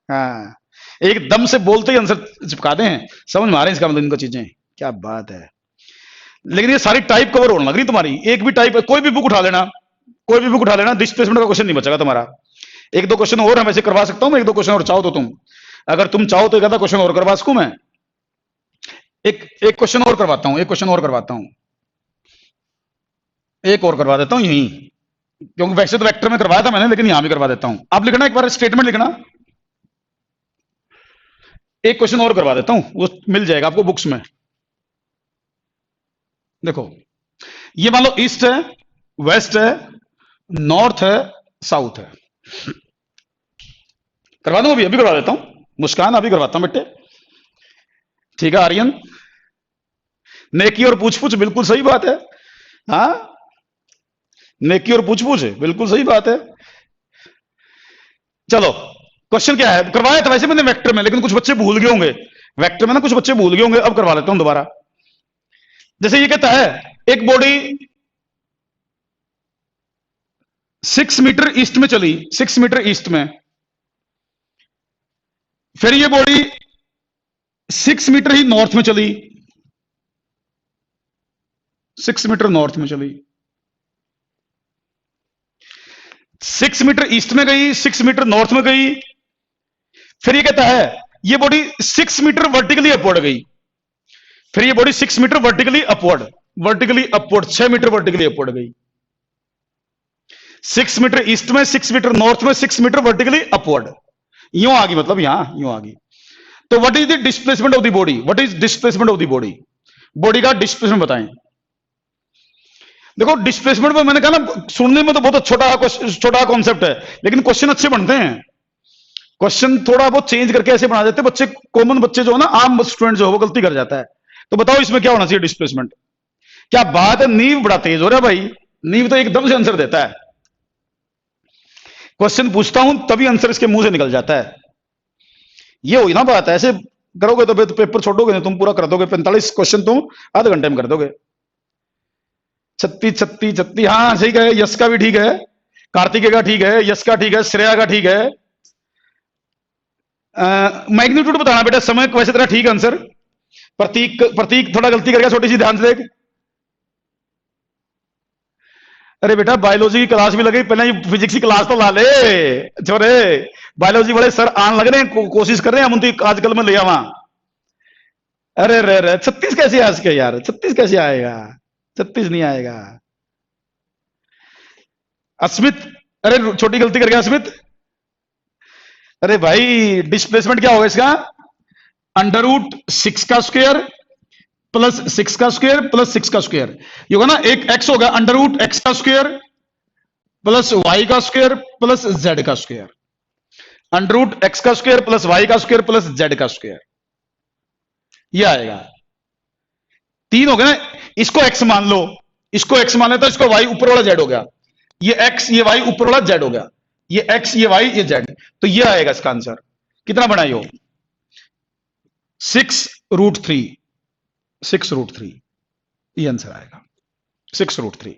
हाँ एकदम से बोलते ही आंसर चिपका दे हैं, समझ में आ रहे हैं इसका मतलब इनको चीजें, क्या बात है। लेकिन ये सारी टाइप कवर होने लग रही तुम्हारी, एक भी टाइप, कोई भी बुक उठा लेना, कोई भी बुक उठा लेना, डिस्प्लेसमेंट का क्वेश्चन नहीं बचेगा तुम्हारा। एक दो क्वेश्चन और हम ऐसे करवा सकता हूं मैं, एक दो क्वेश्चन और चाहो तो तुम, अगर तुम चाहो तो एक आधा क्वेश्चन और करवा सकूं मैं, एक क्वेश्चन और करवाता हूं, एक क्वेश्चन और करवाता हूं, एक और करवा देता हूं यहीं, क्योंकि वैसे तो वेक्टर में करवाया था मैंने, लेकिन यहां भी करवा देता हूं। आप लिखना एक बार स्टेटमेंट लिखना, एक क्वेश्चन और करवा देता हूं, वो मिल जाएगा आपको बुक्स में। देखो ये मान लो ईस्ट है, वेस्ट है, नॉर्थ है, साउथ है, करवा दूं, अभी करवा देता हूं। मुस्कान अभी करवाता हूं बेटे, ठीक है। आर्यन, नेकी और पूछ पूछ, बिल्कुल सही बात है। हाँ नेकी और पूछ पूछ, बिल्कुल सही बात है। चलो क्वेश्चन क्या है, करवाया था वैसे मैंने वेक्टर में, लेकिन कुछ बच्चे भूल गए होंगे, वेक्टर में ना कुछ बच्चे भूल गए होंगे, अब करवा लेता हूं दोबारा। जैसे ये कहता है एक बॉडी 6 मीटर ईस्ट में चली, 6 मीटर ईस्ट में, फिर ये बॉडी 6 मीटर ही नॉर्थ में चली, 6 मीटर नॉर्थ में चली, 6 मीटर ईस्ट में गई, 6 मीटर नॉर्थ में गई, फिर ये कहता है ये बॉडी 6 मीटर वर्टिकली अपवर्ड गई, फिर ये body 6 meter vertically upward, vertically upward 6 meter vertically upward गई, 6 मीटर ईस्ट में, 6 मीटर नॉर्थ में, 6 मीटर वर्टिकली अपवर्ड, यूं आ गई, मतलब यहां यूं आ गई। तो what is the displacement of the body, what is displacement of the body, body का डिस्प्लेसमेंट बताएं। देखो डिस्प्लेसमेंट में मैंने कहा ना, सुनने में तो बहुत छोटा कॉन्सेप्ट है, लेकिन क्वेश्चन अच्छे बनते हैं, क्वेश्चन थोड़ा बहुत चेंज करके ऐसे बना देते बच्चे, कॉमन बच्चे जो है ना, आम स्टूडेंट जो है वो गलती कर जाता है। तो बताओ इसमें क्या होना चाहिए डिस्प्लेसमेंट, क्या बात है, नीव बड़ा तेज हो रहा है भाई, नीव तो एकदम से आंसर देता है, क्वेश्चन पूछता हूं तभी आंसर इसके मुंह से निकल जाता है। ये हुई ना बात, ऐसे करोगे तो पेपर छोड़ोगे नहीं, तुम पूरा कर दोगे 45 क्वेश्चन तुम आधे घंटे में कर दोगे। 36 36 36, हाँ सही कहे, यश का भी ठीक है, कार्तिकेय का ठीक है, यश का ठीक है, श्रेया का ठीक है। मैग्नीट्यूड बताना बेटा, समय वैसे तेरा ठीक है आंसर। प्रतीक प्रतीक थोड़ा गलती कर गया, छोटी सी ध्यान से देख। अरे बेटा बायोलॉजी की क्लास भी लगी, पहले फिजिक्स की क्लास तो ला ले छोरे। बायोलॉजी वाले सर आन लग रहे हैं, कोशिश कर रहे हैं हम उनकी आजकल में ले आवा। अरे रे रे 36 कैसे आ सके यार, 36 कैसे आएगा, 36 नहीं आएगा। अस्मित, अरे छोटी गलती कर गया अस्मित। अरे भाई डिस्प्लेसमेंट क्या होगा इसका, अंडर रूट 6 का स्क्वायर प्लस 6 का स्क्वायर प्लस 6 का स्क्वायर। ये होगा ना, एक एक्स होगा अंडर रूट एक्स का स्क्वायर प्लस वाई का स्क्वायर प्लस जेड का स्क्वायर। अंडर रूट एक्स का स्क्वायर प्लस वाई का स्क्वायर प्लस जेड का स्क्वायर, ये आएगा। 3 हो गया ना, इसको एक्स मान लो, इसको एक्स मान लेता, इसको वाई ऊपर वाला जेड हो गया, ये एक्स ये वाई ऊपर वाला जेड हो गया, ये एक्स ये वाई ये जेड। तो ये आएगा इसका आंसर। कितना बनाई हो, 6√3, 6√3 ये आंसर आएगा, 6√3।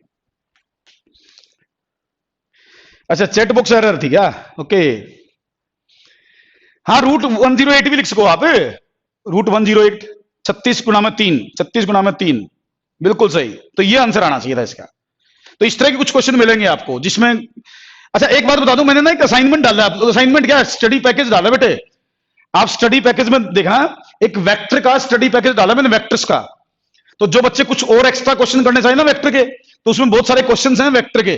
अच्छा चैट बॉक्स एरर थी क्या, ओके। हाँ √108 भी लिख सको आप, √108, 36 गुणा में 3, 36 गुणा में 3, बिल्कुल सही। तो ये आंसर आना चाहिए था इसका। तो इस तरह के कुछ क्वेश्चन मिलेंगे आपको जिसमें, अच्छा एक बात बता दूं, मैंने ना एक असाइनमेंट डाला है, असाइनमेंट क्या है, स्टडी पैकेज डाला बेटे। आप स्टडी पैकेज में देखना, एक वेक्टर का स्टडी पैकेज डाला मैंने, वेक्टर्स का। तो जो बच्चे कुछ और एक्स्ट्रा क्वेश्चन करने चाहिए ना वेक्टर के, तो उसमें बहुत सारे क्वेश्चन हैं वेक्टर के,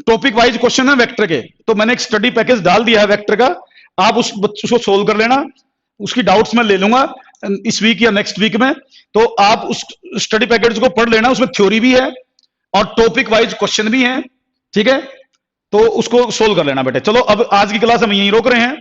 टॉपिक वाइज क्वेश्चन है वेक्टर के। तो मैंने एक स्टडी पैकेज डाल दिया है वेक्टर का, आप उसको सोल्व कर लेना, उसकी डाउट्स मैं ले लूंगा इस वीक या नेक्स्ट वीक में। तो आप उस स्टडी पैकेज को पढ़ लेना, उसमें थ्योरी भी है और टॉपिक वाइज क्वेश्चन भी है, ठीक है। तो उसको सोल्व कर लेना बेटे। चलो अब आज की क्लास हम यहीं रोक रहे हैं।